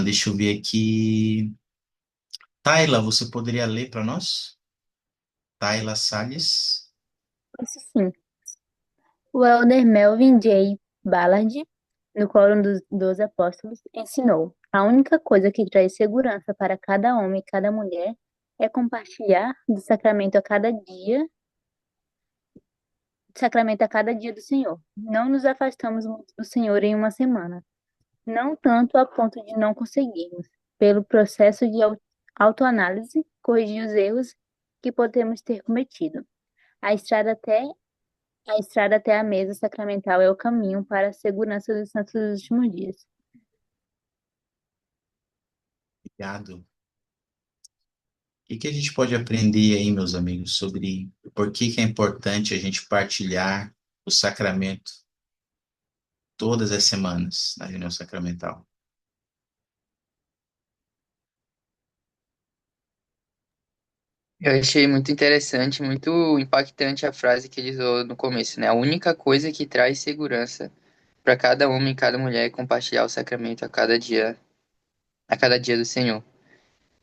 Deixa eu ver aqui. Tayla, você poderia ler para nós? Tayla Salles. Isso sim. O elder Melvin J. Ballard, no Quórum dos Doze Apóstolos, ensinou: a única coisa que traz segurança para cada homem e cada mulher é compartilhar sacramento a cada dia do Senhor. Não nos afastamos muito do Senhor em uma semana, não tanto a ponto de não conseguirmos, pelo processo de autoanálise, corrigir os erros que podemos ter cometido. A estrada até a mesa sacramental é o caminho para a segurança dos santos dos últimos dias. Obrigado. O que a gente pode aprender aí, meus amigos, sobre por que é importante a gente partilhar o sacramento todas as semanas na reunião sacramental? Eu achei muito interessante, muito impactante a frase que ele usou no começo, né? A única coisa que traz segurança para cada homem e cada mulher é compartilhar o sacramento a cada dia do Senhor.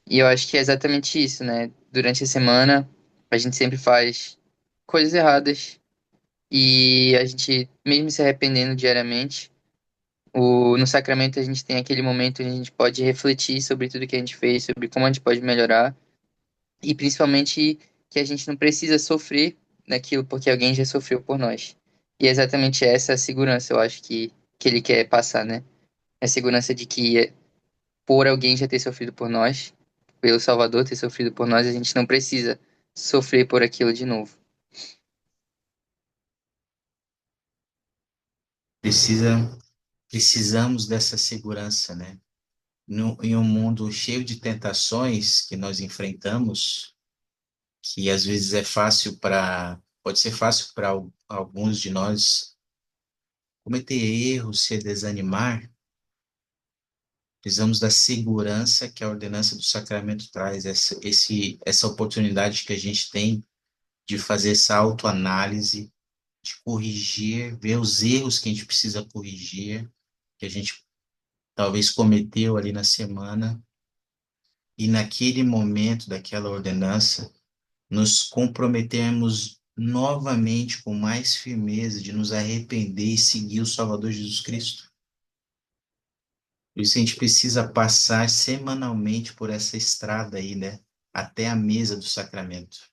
E eu acho que é exatamente isso, né? Durante a semana, a gente sempre faz coisas erradas e a gente, mesmo se arrependendo diariamente, no sacramento a gente tem aquele momento onde a gente pode refletir sobre tudo que a gente fez, sobre como a gente pode melhorar. E principalmente que a gente não precisa sofrer naquilo porque alguém já sofreu por nós. E é exatamente essa a segurança, eu acho que ele quer passar, né? A segurança de que por alguém já ter sofrido por nós, pelo Salvador ter sofrido por nós, a gente não precisa sofrer por aquilo de novo. Precisamos dessa segurança, né? Em um mundo cheio de tentações que nós enfrentamos, que às vezes pode ser fácil para alguns de nós cometer erros, se desanimar. Precisamos da segurança que a ordenança do sacramento traz, essa oportunidade que a gente tem de fazer essa autoanálise, de corrigir, ver os erros que a gente precisa corrigir, que a gente talvez cometeu ali na semana, e naquele momento daquela ordenança, nos comprometermos novamente com mais firmeza de nos arrepender e seguir o Salvador Jesus Cristo. Por isso a gente precisa passar semanalmente por essa estrada aí, né? Até a mesa do sacramento.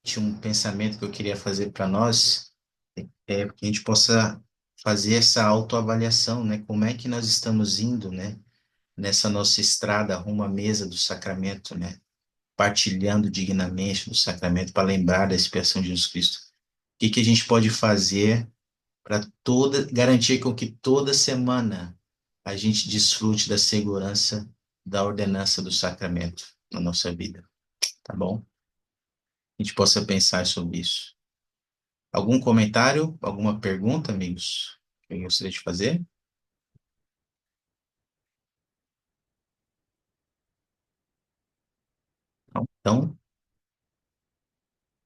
Tinha um pensamento que eu queria fazer para nós, é que a gente possa fazer essa autoavaliação, né? Como é que nós estamos indo, né? Nessa nossa estrada rumo à mesa do sacramento, né? Partilhando dignamente do sacramento para lembrar da expiação de Jesus Cristo. O que que a gente pode fazer para garantir com que toda semana a gente desfrute da segurança da ordenança do sacramento na nossa vida, tá bom? A gente possa pensar sobre isso. Algum comentário, alguma pergunta, amigos, que eu gostaria de fazer? Então,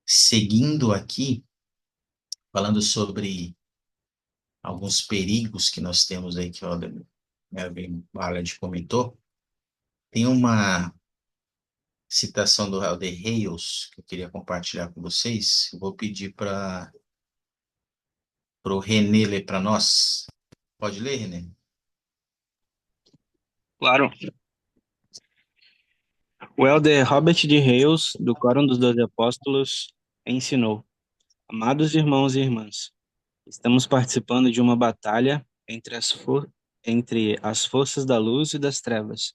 seguindo aqui, falando sobre alguns perigos que nós temos aí, que o Melvin Ballard comentou, tem uma citação do Helder Hales que eu queria compartilhar com vocês. Eu vou pedir para o René ler para nós. Pode ler, René? Claro. O elder Robert de Hales, do Quórum dos Doze Apóstolos, ensinou: Amados irmãos e irmãs, estamos participando de uma batalha entre as forças da luz e das trevas.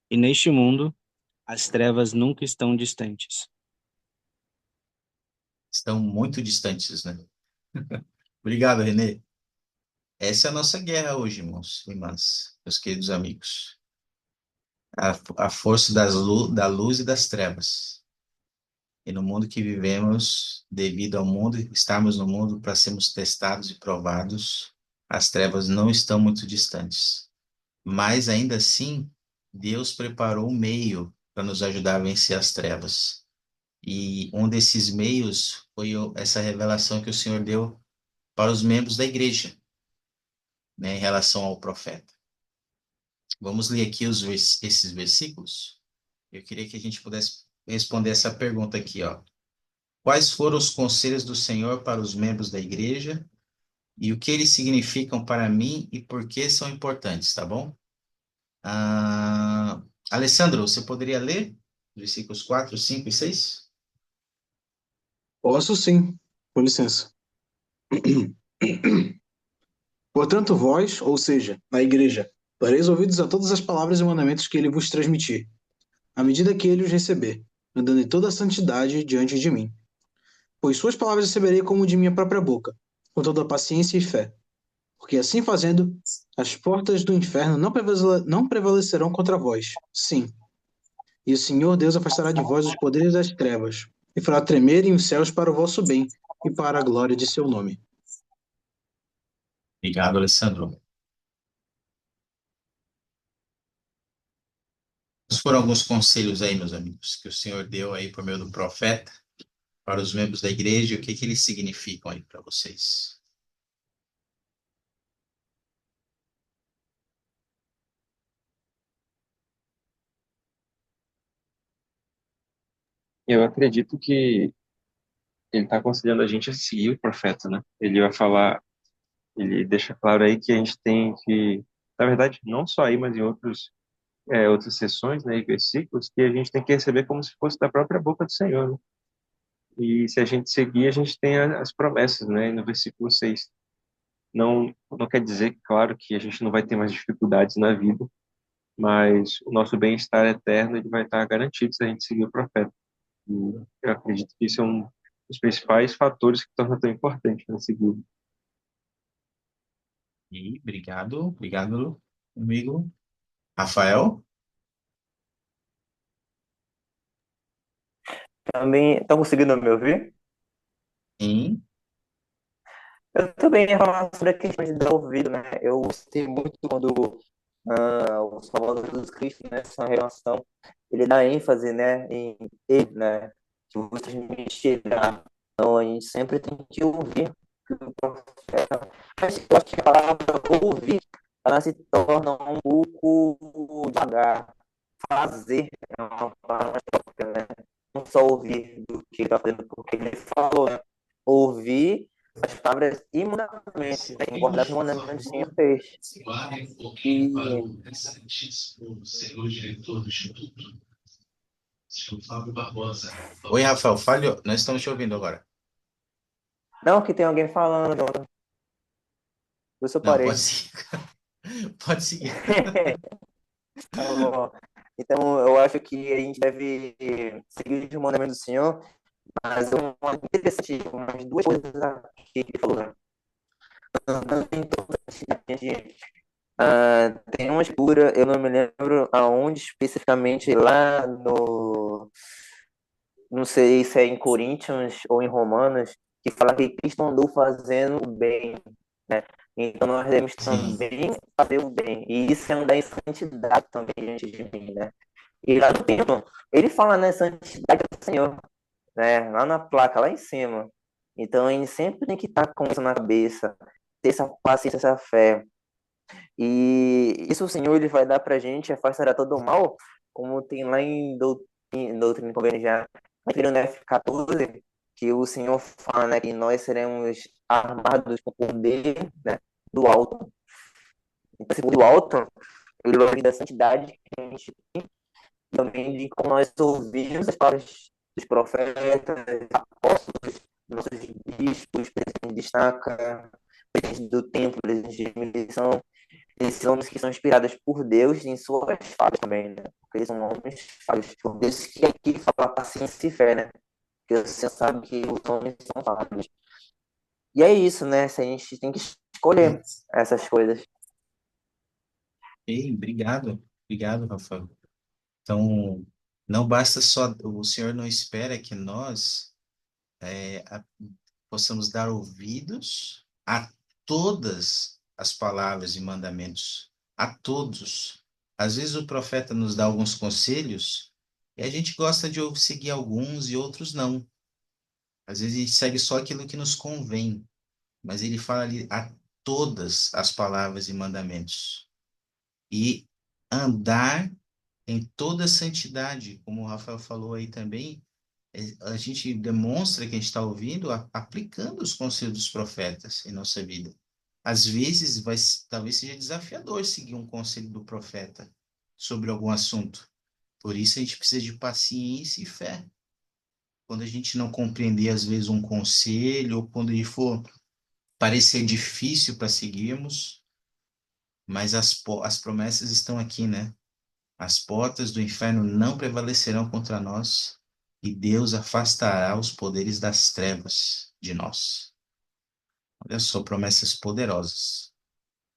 E neste mundo, as trevas nunca estão distantes. Estão muito distantes, né? Obrigado, René. Essa é a nossa guerra hoje, irmãos e irmãs, meus queridos amigos. A força da luz e das trevas. E no mundo que vivemos, devido ao mundo, estarmos no mundo para sermos testados e provados, as trevas não estão muito distantes. Mas ainda assim, Deus preparou um meio para nos ajudar a vencer as trevas. E um desses meios foi essa revelação que o Senhor deu para os membros da igreja, né, em relação ao profeta. Vamos ler aqui esses versículos? Eu queria que a gente pudesse responder essa pergunta aqui, ó. Quais foram os conselhos do Senhor para os membros da igreja e o que eles significam para mim e por que são importantes, tá bom? Alessandro, você poderia ler versículos 4, 5 e 6? Posso sim, com licença. Portanto, vós, ou seja, na igreja, dareis ouvidos a todas as palavras e mandamentos que ele vos transmitir, à medida que ele os receber, andando em toda a santidade diante de mim. Pois suas palavras receberei como de minha própria boca, com toda a paciência e fé. Porque assim fazendo, as portas do inferno não prevalecerão contra vós. Sim. E o Senhor Deus afastará de vós os poderes das trevas, e fará tremerem os céus para o vosso bem e para a glória de seu nome. Obrigado, Alessandro. Esses foram alguns conselhos aí, meus amigos, que o Senhor deu aí por meio do profeta para os membros da igreja. O que que eles significam aí para vocês? Eu acredito que ele está aconselhando a gente a seguir o profeta, né? Ele vai falar, ele deixa claro aí que a gente tem que, na verdade, não só aí, mas em outras sessões, né, e versículos, que a gente tem que receber como se fosse da própria boca do Senhor, né? E se a gente seguir, a gente tem as promessas, né? E no versículo 6. Não quer dizer, claro, que a gente não vai ter mais dificuldades na vida, mas o nosso bem-estar eterno ele vai estar garantido se a gente seguir o profeta. E eu acredito que isso é um dos principais fatores que torna tão importante né, seguir. E obrigado, amigo. Rafael? Também, estão conseguindo me ouvir? Sim. Eu também ia falar sobre a questão de dar ouvido, né? Eu gostei muito quando o Salvador Jesus Cristo, nessa relação, ele dá ênfase, né, em ele, né, que vos transmitirá. Então, a gente sempre tem que ouvir o que o profeta. Mas eu acho que a palavra ouvir, ela se torna um pouco devagar. Fazer é uma palavra própria, né? Não só ouvir do que ele está fazendo, porque ele falou, né? Ouvir as palavras imediatamente, tem que guardar os mandamentos sem fez. E Oi, Rafael, falhou. Nós estamos te ouvindo agora. não, que tem alguém falando, eu só Não, pode parei. seguir. Pode seguir. Tá bom. Então, eu acho que a gente deve seguir os mandamentos do Senhor, mas uma interessante, umas duas coisas aqui que ele falou, né? Andando em todas as cidades. Tem uma escritura, eu não me lembro aonde especificamente, lá no. Não sei se é em Coríntios ou em Romanos, que fala que Cristo andou fazendo o bem, né? Então nós devemos Sim. também fazer o bem. E isso é andar em santidade também diante de mim, né? E lá no templo, ele fala, né, santidade do Senhor, né? Lá na placa, lá em cima. Então a gente sempre tem que estar com isso na cabeça, ter essa paciência, essa fé. E isso o Senhor ele vai dar pra gente, afastará todo o mal, como tem lá em Doutrina e Convênio já, no F14, que o Senhor fala, né, que nós seremos armados com o poder, né, do alto. Então, esse poder do alto, ele vai vir da santidade que a gente tem, também de como nós ouvimos as palavras dos profetas, apóstolos, nossos bispos, presidente destaca, presidente do templo, presidente de missão, esses homens que são inspirados por Deus em suas falas também, né? Porque eles são homens falhos por Deus, que aqui fala paciência e fé, né? Porque você sabe que os homens são falhos. E é isso, né? A gente tem que escolher essas coisas. Ei, obrigado. Obrigado, Rafael. Então, não basta só, o Senhor não espera que nós possamos dar ouvidos a todas as palavras e mandamentos, a todos. Às vezes o profeta nos dá alguns conselhos e a gente gosta de seguir alguns e outros não. Às vezes a gente segue só aquilo que nos convém, mas ele fala ali a todas as palavras e mandamentos. E andar em toda a santidade, como o Rafael falou aí também, a gente demonstra que a gente está ouvindo, aplicando os conselhos dos profetas em nossa vida. Às vezes, talvez seja desafiador seguir um conselho do profeta sobre algum assunto. Por isso, a gente precisa de paciência e fé. Quando a gente não compreender, às vezes, um conselho, ou quando ele for parecer difícil para seguirmos, mas as promessas estão aqui, né? As portas do inferno não prevalecerão contra nós, e Deus afastará os poderes das trevas de nós. Olha só, promessas poderosas.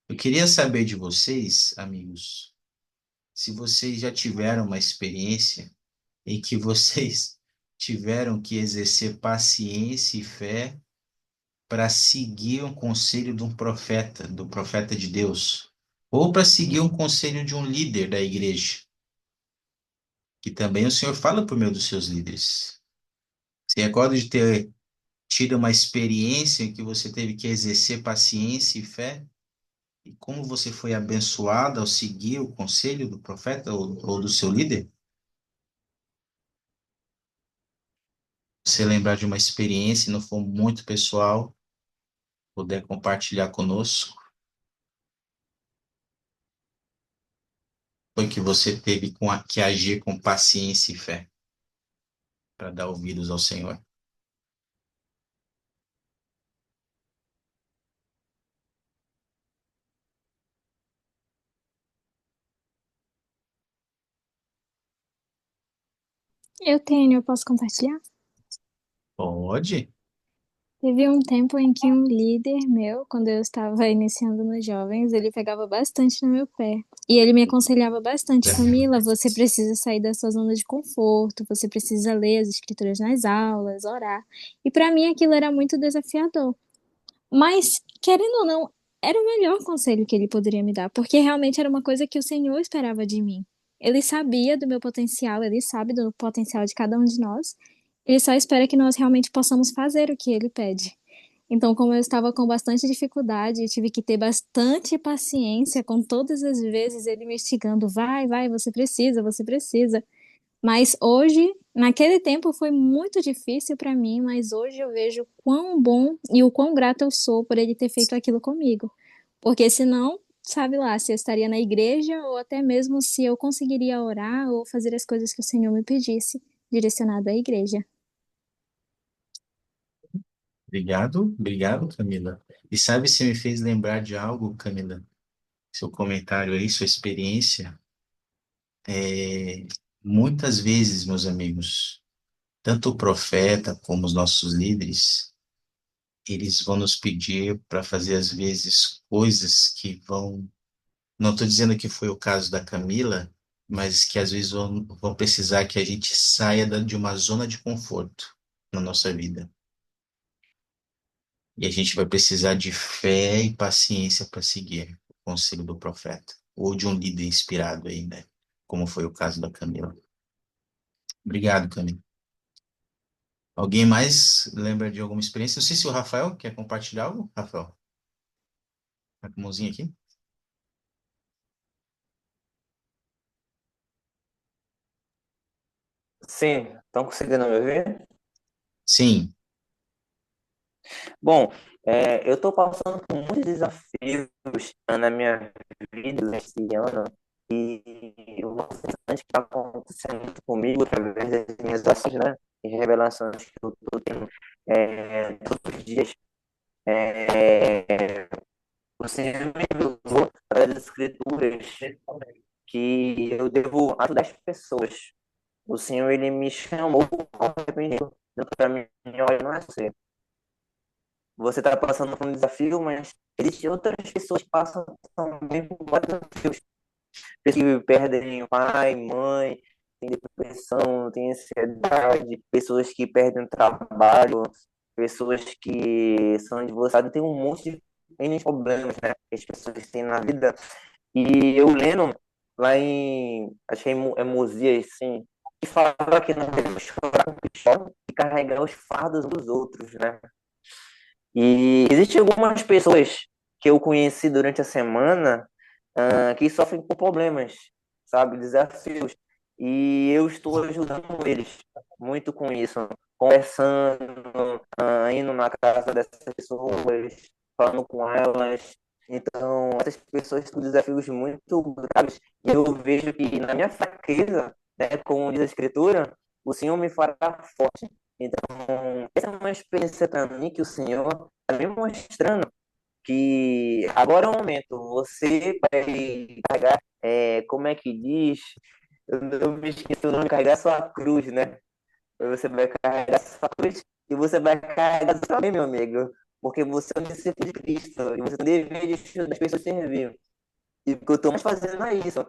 Eu queria saber de vocês, amigos, se vocês já tiveram uma experiência em que vocês tiveram que exercer paciência e fé para seguir um conselho de um profeta, do profeta de Deus, ou para seguir um conselho de um líder da igreja, que também o Senhor fala por meio dos seus líderes. Você recorda de ter tido uma experiência em que você teve que exercer paciência e fé? E como você foi abençoado ao seguir o conselho do profeta ou do seu líder? Você lembrar de uma experiência, não for muito pessoal, puder compartilhar conosco, foi que você teve que agir com paciência e fé para dar ouvidos ao Senhor. Eu posso compartilhar? Pode? Teve um tempo em que um líder meu, quando eu estava iniciando nos jovens, ele pegava bastante no meu pé. E ele me aconselhava bastante, Camila, você precisa sair da sua zona de conforto, você precisa ler as escrituras nas aulas, orar. E para mim aquilo era muito desafiador. Mas, querendo ou não, era o melhor conselho que ele poderia me dar, porque realmente era uma coisa que o Senhor esperava de mim. Ele sabia do meu potencial, ele sabe do potencial de cada um de nós. Ele só espera que nós realmente possamos fazer o que ele pede. Então, como eu estava com bastante dificuldade, eu tive que ter bastante paciência com todas as vezes ele me instigando, vai, vai, você precisa, você precisa. Mas hoje, naquele tempo foi muito difícil para mim, mas hoje eu vejo quão bom e o quão grato eu sou por ele ter feito aquilo comigo. Porque senão, sabe lá, se eu estaria na igreja ou até mesmo se eu conseguiria orar ou fazer as coisas que o Senhor me pedisse, direcionado à igreja. Obrigado, Camila. E sabe, se me fez lembrar de algo, Camila? Seu comentário aí, sua experiência. Muitas vezes, meus amigos, tanto o profeta como os nossos líderes, eles vão nos pedir para fazer, às vezes, coisas que vão. Não estou dizendo que foi o caso da Camila, mas que às vezes vão precisar que a gente saia de uma zona de conforto na nossa vida. E a gente vai precisar de fé e paciência para seguir o conselho do profeta, ou de um líder inspirado aí, né? Como foi o caso da Camila. Obrigado, Camila. Alguém mais lembra de alguma experiência? Não sei se o Rafael quer compartilhar algo. Rafael, tá com a mãozinha aqui? Sim, estão conseguindo me ouvir? Sim. Bom, eu estou passando por muitos desafios na minha vida esse ano e o mais interessante que está acontecendo comigo através das minhas ações, né, e revelações que eu estou tendo todos os dias. É, o Senhor me revelou através das Escrituras que eu devo ajudar as pessoas. O Senhor, ele me chamou ao arrependimento para mim, olha, não é ser. Você está passando por um desafio, mas existem outras pessoas que passam também por vários desafios. Pessoas que perdem pai, mãe, tem depressão, tem ansiedade, pessoas que perdem o trabalho, pessoas que são divorciadas, tem um monte de N problemas, né, que as pessoas têm na vida. E eu lendo lá em, acho que é Mosias, sim, que falava que não devemos chorar com o que chora e carregar os fardos dos outros, né? E existem algumas pessoas que eu conheci durante a semana que sofrem com problemas, sabe, desafios. E eu estou ajudando eles muito com isso, conversando, indo na casa dessas pessoas, falando com elas. Então, essas pessoas têm desafios muito graves. E eu vejo que na minha fraqueza, né, como diz a Escritura, o Senhor me fará forte. Então, essa é uma experiência para mim que o Senhor está me mostrando que agora é o momento. Você vai carregar, como é que diz? Eu me esqueci o nome, carregar sua cruz, né? Você vai carregar sua cruz e você vai carregar também, meu amigo. Porque você é um discípulo de Cristo e você deveria das pessoas servir. E o que eu estou mais fazendo é isso.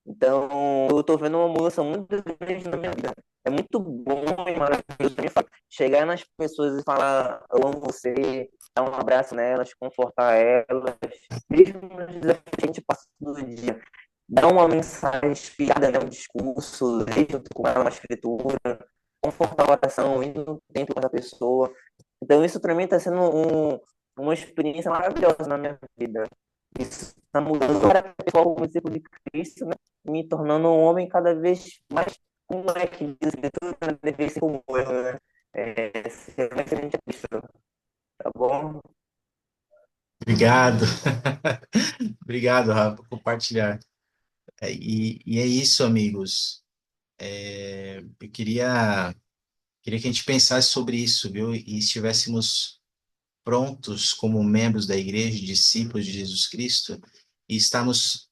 Então, eu estou vendo uma mudança muito grande na minha vida. É muito bom e maravilhoso pra mim chegar nas pessoas e falar, eu amo você, dar um abraço nelas, confortar elas, mesmo nos desafios que a gente passa todo dia. Dar uma mensagem inspirada, né, um discurso, ler junto com ela uma escritura, confortar a oração, ir no tempo com essa pessoa. Então, isso para mim está sendo uma experiência maravilhosa na minha vida. Isso está mudando cada pessoa como discípulo de Cristo, né? Me tornando um homem cada vez mais como é que diz a Escritura, né? Deve ser como eu, né? Ser mais semelhante a Cristo, tá bom? Obrigado. Obrigado, Rafa, por compartilhar. E é isso, amigos. Eu queria que a gente pensasse sobre isso, viu? E estivéssemos prontos como membros da igreja, discípulos de Jesus Cristo, e estamos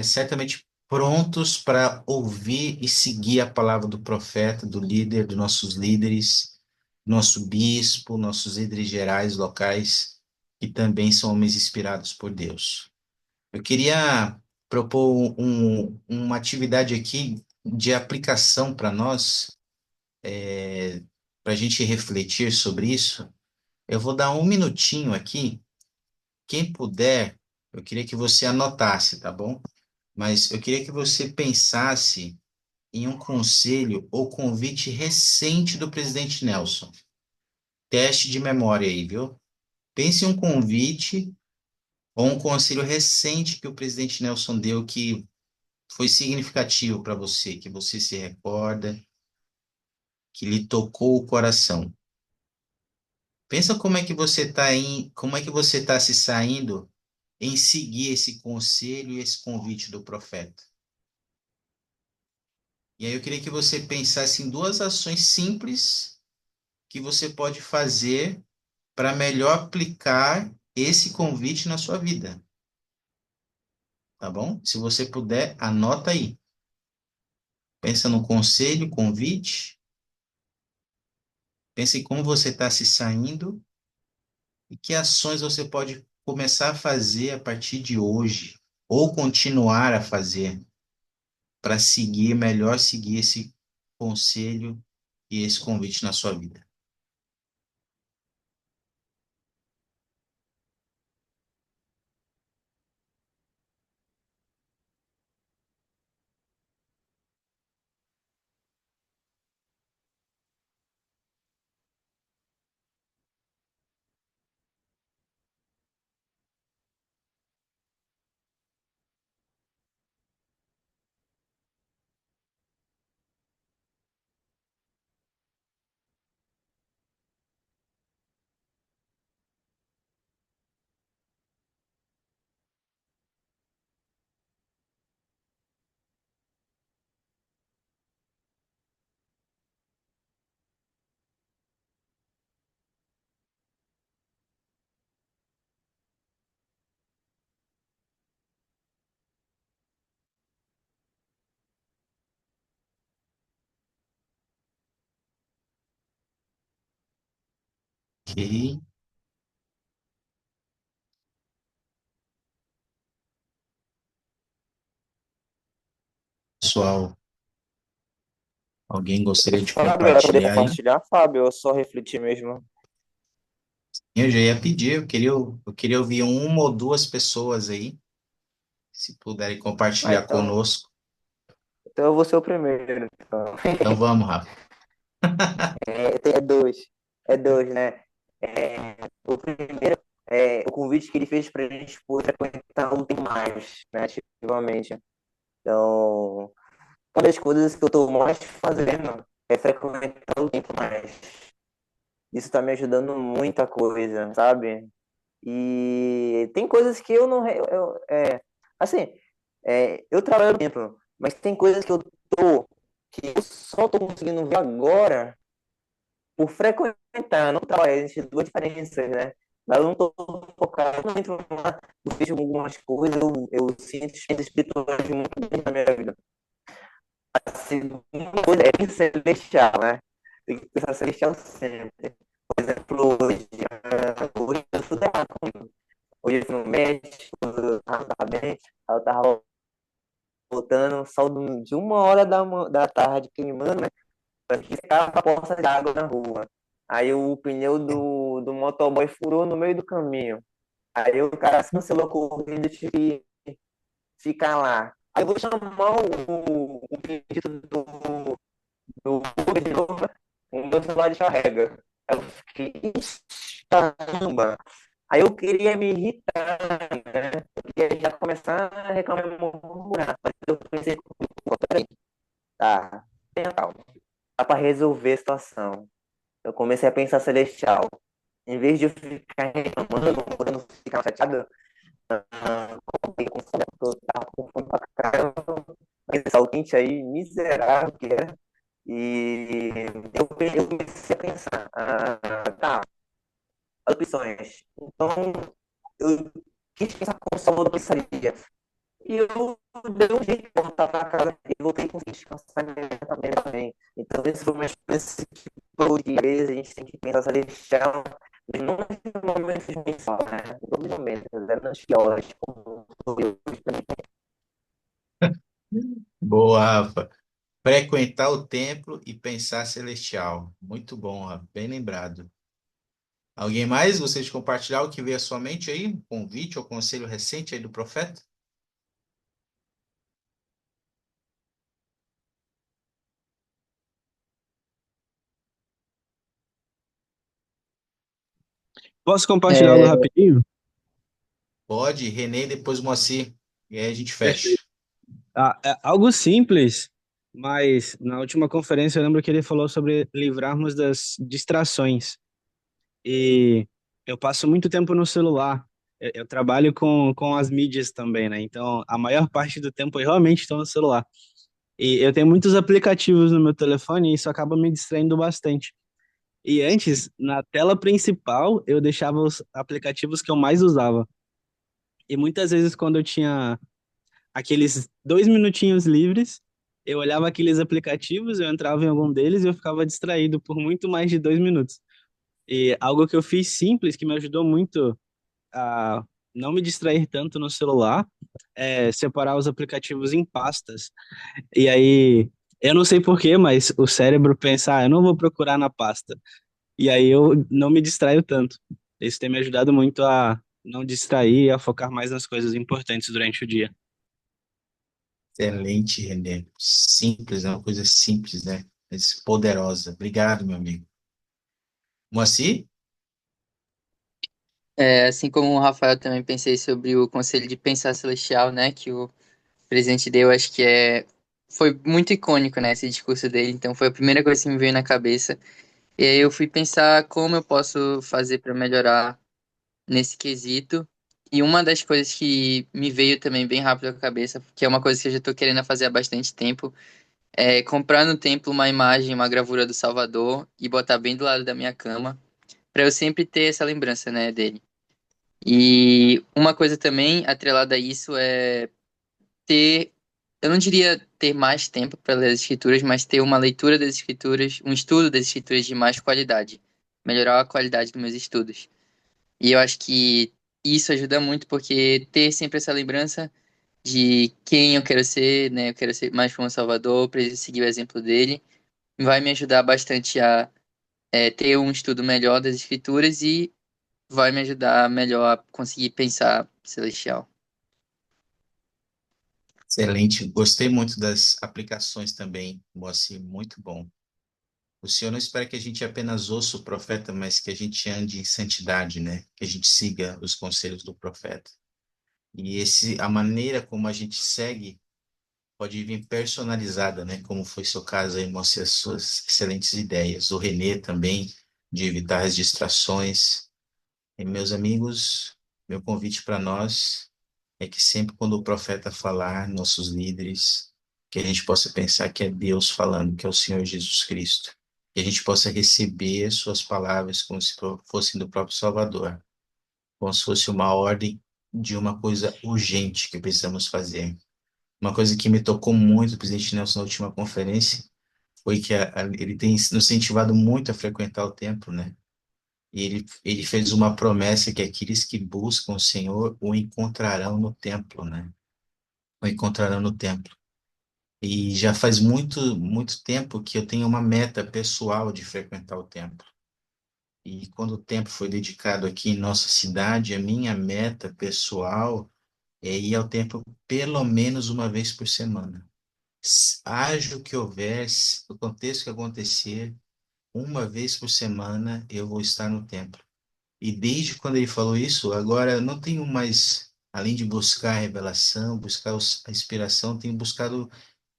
certamente prontos para ouvir e seguir a palavra do profeta, do líder, dos nossos líderes, nosso bispo, nossos líderes gerais locais, que também são homens inspirados por Deus. Eu queria propor uma atividade aqui de aplicação para nós, para a gente refletir sobre isso. Eu vou dar um minutinho aqui. Quem puder, eu queria que você anotasse, tá bom? mas eu queria que você pensasse em um conselho ou convite recente do presidente Nelson. Teste de memória aí, viu? Pense em um convite ou um conselho recente que o presidente Nelson deu que foi significativo para você, que você se recorda, que lhe tocou o coração. Pensa como é que você está como é que você está se saindo em seguir esse conselho e esse convite do profeta. E aí eu queria que você pensasse em duas ações simples que você pode fazer para melhor aplicar esse convite na sua vida. Tá bom? Se você puder, anota aí. Pensa no conselho, convite. Pensa em como você está se saindo e que ações você pode começar a fazer a partir de hoje ou continuar a fazer para seguir, melhor seguir esse conselho e esse convite na sua vida. Ok? Pessoal, alguém gostaria de Fábio, ela poder compartilhar aí? compartilhar, Fábio, eu só refletir mesmo. Eu já ia pedir, eu queria ouvir uma ou duas pessoas aí, se puderem Ah, compartilhar então, conosco. então eu vou ser o primeiro. Então. Então vamos, Rafa. É dois. É dois, né? É, o primeiro é o convite que ele fez para a gente poder frequentar um tempo mais, né, ativamente. Então, uma das coisas que eu estou mais fazendo é frequentar o tempo mais. Isso está me ajudando muita coisa, sabe? E tem coisas que eu não. Assim, eu trabalho no templo, mas tem coisas que eu só tô conseguindo ver agora por frequentar, não trabalhar. Existem duas diferenças, né? Mas eu não tô focado, eu não entro lá, eu vejo algumas coisas, eu sinto experiências espirituais muito bem na minha vida. A segunda coisa é celestial, né? Tem que pensar celestial sempre. Por exemplo, hoje eu estudo errado comigo. Hoje eu fui no médico, eu tava bem, aí eu tava voltando, sol de 1 hora da tarde queimando, né? Pra ficar a poça de água na rua. Aí o pneu do motoboy furou no meio do caminho. Aí o cara se cancelou correndo e tive que ficar lá. Aí eu vou chamar o pedido do Uber de novo, né? O meu celular descarrega. Aí eu fiquei, "Ixi, caramba." Aí eu queria me irritar, né? Eu queria já começar a reclamar e murmurar. Mas eu pensei, "Pô, peraí, tá, tenha calma. Dá pra resolver a situação." Eu comecei a pensar celestial. Em vez de eu ficar reclamando, ou não ficar chateado, eu tava com fome pra caramba. Esse saltinte aí, miserável que é. E eu comecei a pensar, tá, opções. Então, eu quis pensar como Salvador pensaria. E eu dei um jeito de voltar para casa e voltei com descansar também. Então, esse foi uma experiência que, de vezes, a gente tem que pensar celestial, mas não nos momentos ruins só, né? Em todos os momentos, né? Nas piores, como foi hoje também. Boa, Rafa. Frequentar o templo e pensar celestial. Muito bom, Rafa. Bem lembrado. Alguém mais? Gostaria de compartilhar o que veio à sua mente aí? Um convite ou conselho recente aí do profeta? Posso compartilhar algo É, rapidinho? Pode, Renê, depois Moacir. E aí a gente Perfeito. fecha. É algo simples, mas na última conferência eu lembro que ele falou sobre livrarmos das distrações. E eu passo muito tempo no celular. Eu trabalho com as mídias também, né? Então, a maior parte do tempo eu realmente estou no celular. E eu tenho muitos aplicativos no meu telefone e isso acaba me distraindo bastante. E antes, na tela principal, eu deixava os aplicativos que eu mais usava. E muitas vezes, quando eu tinha aqueles 2 minutinhos livres, eu olhava aqueles aplicativos, eu entrava em algum deles e eu ficava distraído por muito mais de 2 minutos. E algo que eu fiz simples, que me ajudou muito a não me distrair tanto no celular, é separar os aplicativos em pastas. E aí, eu não sei por quê, mas o cérebro pensa, eu não vou procurar na pasta. E aí eu não me distraio tanto. Isso tem me ajudado muito a não distrair e a focar mais nas coisas importantes durante o dia. Excelente, Renê. Simples, é uma coisa simples, né? Mas poderosa. Obrigado, meu amigo. Moacir? assim como o Rafael, também pensei sobre o Conselho de Pensar Celestial, né, que o presidente deu, acho que foi muito icônico, né, esse discurso dele, então foi a primeira coisa que me veio na cabeça. E aí eu fui pensar como eu posso fazer para melhorar nesse quesito. E uma das coisas que me veio também bem rápido à cabeça, que é uma coisa que eu já estou querendo fazer há bastante tempo, é comprar no templo uma imagem, uma gravura do Salvador e botar bem do lado da minha cama, para eu sempre ter essa lembrança, né, dele. E uma coisa também atrelada a isso é ter, eu não diria ter mais tempo para ler as escrituras, mas ter uma leitura das escrituras, um estudo das escrituras de mais qualidade, melhorar a qualidade dos meus estudos. E eu acho que isso ajuda muito porque ter sempre essa lembrança de quem eu quero ser, né? Eu quero ser mais como um Salvador, preciso seguir o exemplo dele, vai me ajudar bastante a ter um estudo melhor das escrituras e vai me ajudar melhor a conseguir pensar celestial. Excelente. Gostei muito das aplicações também, Moacir. Muito bom. O Senhor não espera que a gente apenas ouça o profeta, mas que a gente ande em santidade, né? Que a gente siga os conselhos do profeta. E a maneira como a gente segue pode vir personalizada, né? Como foi seu caso aí, mostre as suas excelentes ideias. O Renê também, de evitar as distrações. E, meus amigos, meu convite para nós é que sempre quando o profeta falar, nossos líderes, que a gente possa pensar que é Deus falando, que é o Senhor Jesus Cristo. Que a gente possa receber suas palavras como se fossem do próprio Salvador, como se fosse uma ordem de uma coisa urgente que precisamos fazer. Uma coisa que me tocou muito, o presidente Nelson, na última conferência, foi que ele tem nos incentivado muito a frequentar o templo, né? E ele fez uma promessa que aqueles que buscam o Senhor o encontrarão no templo, né? O encontrarão no templo. E já faz muito tempo que eu tenho uma meta pessoal de frequentar o templo. E quando o tempo foi dedicado aqui em nossa cidade, a minha meta pessoal é ir ao templo pelo menos uma vez por semana. Haja o que houver, o contexto que acontecer, uma vez por semana eu vou estar no templo. E desde quando ele falou isso, agora eu não tenho mais, além de buscar a revelação, buscar a inspiração, tenho buscado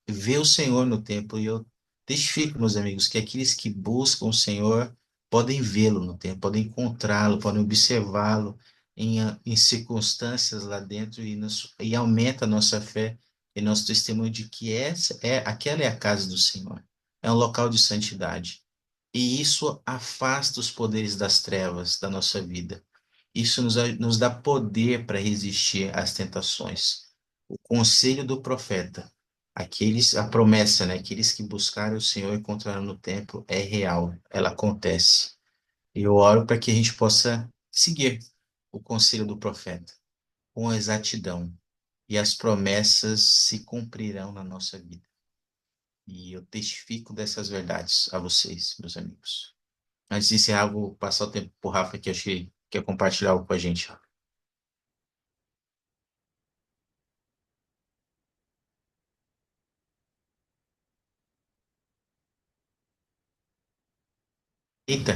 ver o Senhor no templo. E eu testifico, meus amigos, que aqueles que buscam o Senhor podem vê-lo no templo, podem encontrá-lo, podem observá-lo em circunstâncias lá dentro e aumenta a nossa fé e nosso testemunho de que aquela é a casa do Senhor. É um local de santidade. E isso afasta os poderes das trevas da nossa vida. Isso nos dá poder para resistir às tentações. O conselho do profeta, a promessa, né? Aqueles que buscarem o Senhor encontrarão no templo, é real, ela acontece. E eu oro para que a gente possa seguir o conselho do profeta com exatidão, e as promessas se cumprirão na nossa vida. E eu testifico dessas verdades a vocês, meus amigos. Antes de encerrar, vou passar o tempo pro Rafa, que acho que quer compartilhar algo com a gente. Eita,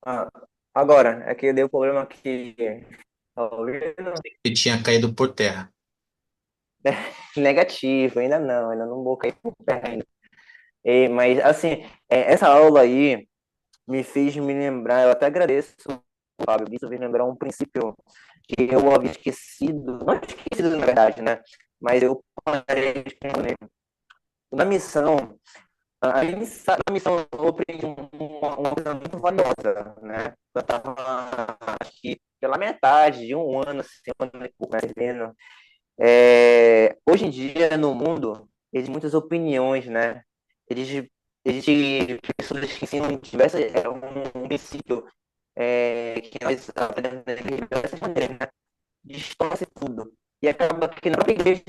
Ah, Agora, é que deu problema que. Tá ouvindo? Ele tinha caído por terra. Negativo, ainda não vou cair por terra ainda. Mas, assim, essa aula aí me fez me lembrar, eu até agradeço, Fábio, isso me lembrar um princípio que eu havia esquecido, não esquecido na verdade, né? Mas eu parei de responder. Na missão, na missão eu aprendi uma coisa muito valiosa, né? Eu estava, acho que pela metade de um ano, assim, quando eu vendo. Hoje em dia, no mundo, existem muitas opiniões, né? Existe, existe pessoas que ensinam diversas, um princípio que nós aprendemos de diversas maneiras, né? Distorce tudo. E acaba que na própria igreja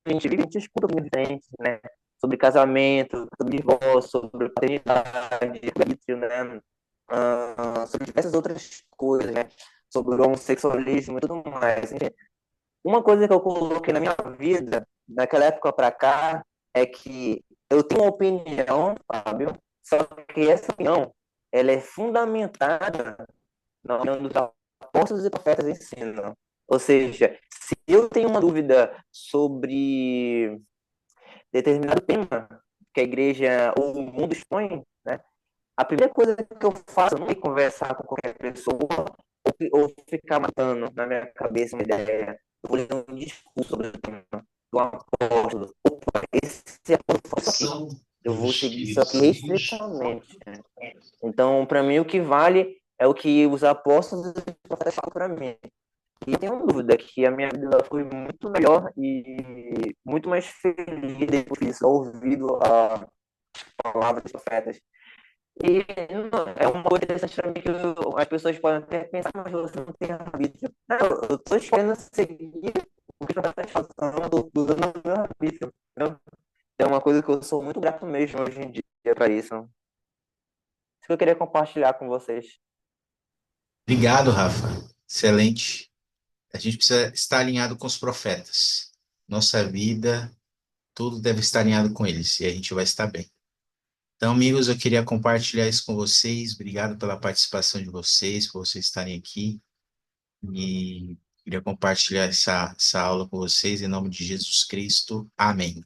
a gente vive, a gente escuta opiniões diferentes, né? Sobre casamento, sobre divórcio, sobre paternidade, sobre né? Sobre diversas outras coisas, né? Sobre o homossexualismo e tudo mais. Enfim, uma coisa que eu coloquei na minha vida, daquela época para cá, é que eu tenho uma opinião, Fábio, só que essa opinião, ela é fundamentada na opinião dos apóstolos e profetas ensinam. Ou seja, se eu tenho uma dúvida sobre determinado tema que a igreja ou o mundo expõe, né? A primeira coisa que eu faço não é conversar com qualquer pessoa ou ficar matando na minha cabeça uma ideia. Eu vou ler um discurso sobre o tema do apóstolo. Opa, esse apóstolo falou isso aqui. Eu vou seguir isso aqui restritamente. Né? Então, para mim, o que vale é o que os apóstolos e os profetas falam para mim. E eu tenho dúvida que a minha vida foi muito melhor e muito mais feliz depois disso, ouvido a palavras dos profetas. E é uma coisa interessante também que as pessoas podem até pensar, mas você não tem arbítrio. Não, eu estou escolhendo seguir o que o profeta está falando, eu estou usando o meu arbítrio. Entendeu? É uma coisa que eu sou muito grato mesmo hoje em dia para isso. Isso que eu queria compartilhar com vocês. Obrigado, Rafa. Excelente. A gente precisa estar alinhado com os profetas. Nossa vida, tudo deve estar alinhado com eles e a gente vai estar bem. Então, amigos, eu queria compartilhar isso com vocês. Obrigado pela participação de vocês, por vocês estarem aqui. E queria compartilhar essa aula com vocês em nome de Jesus Cristo. Amém.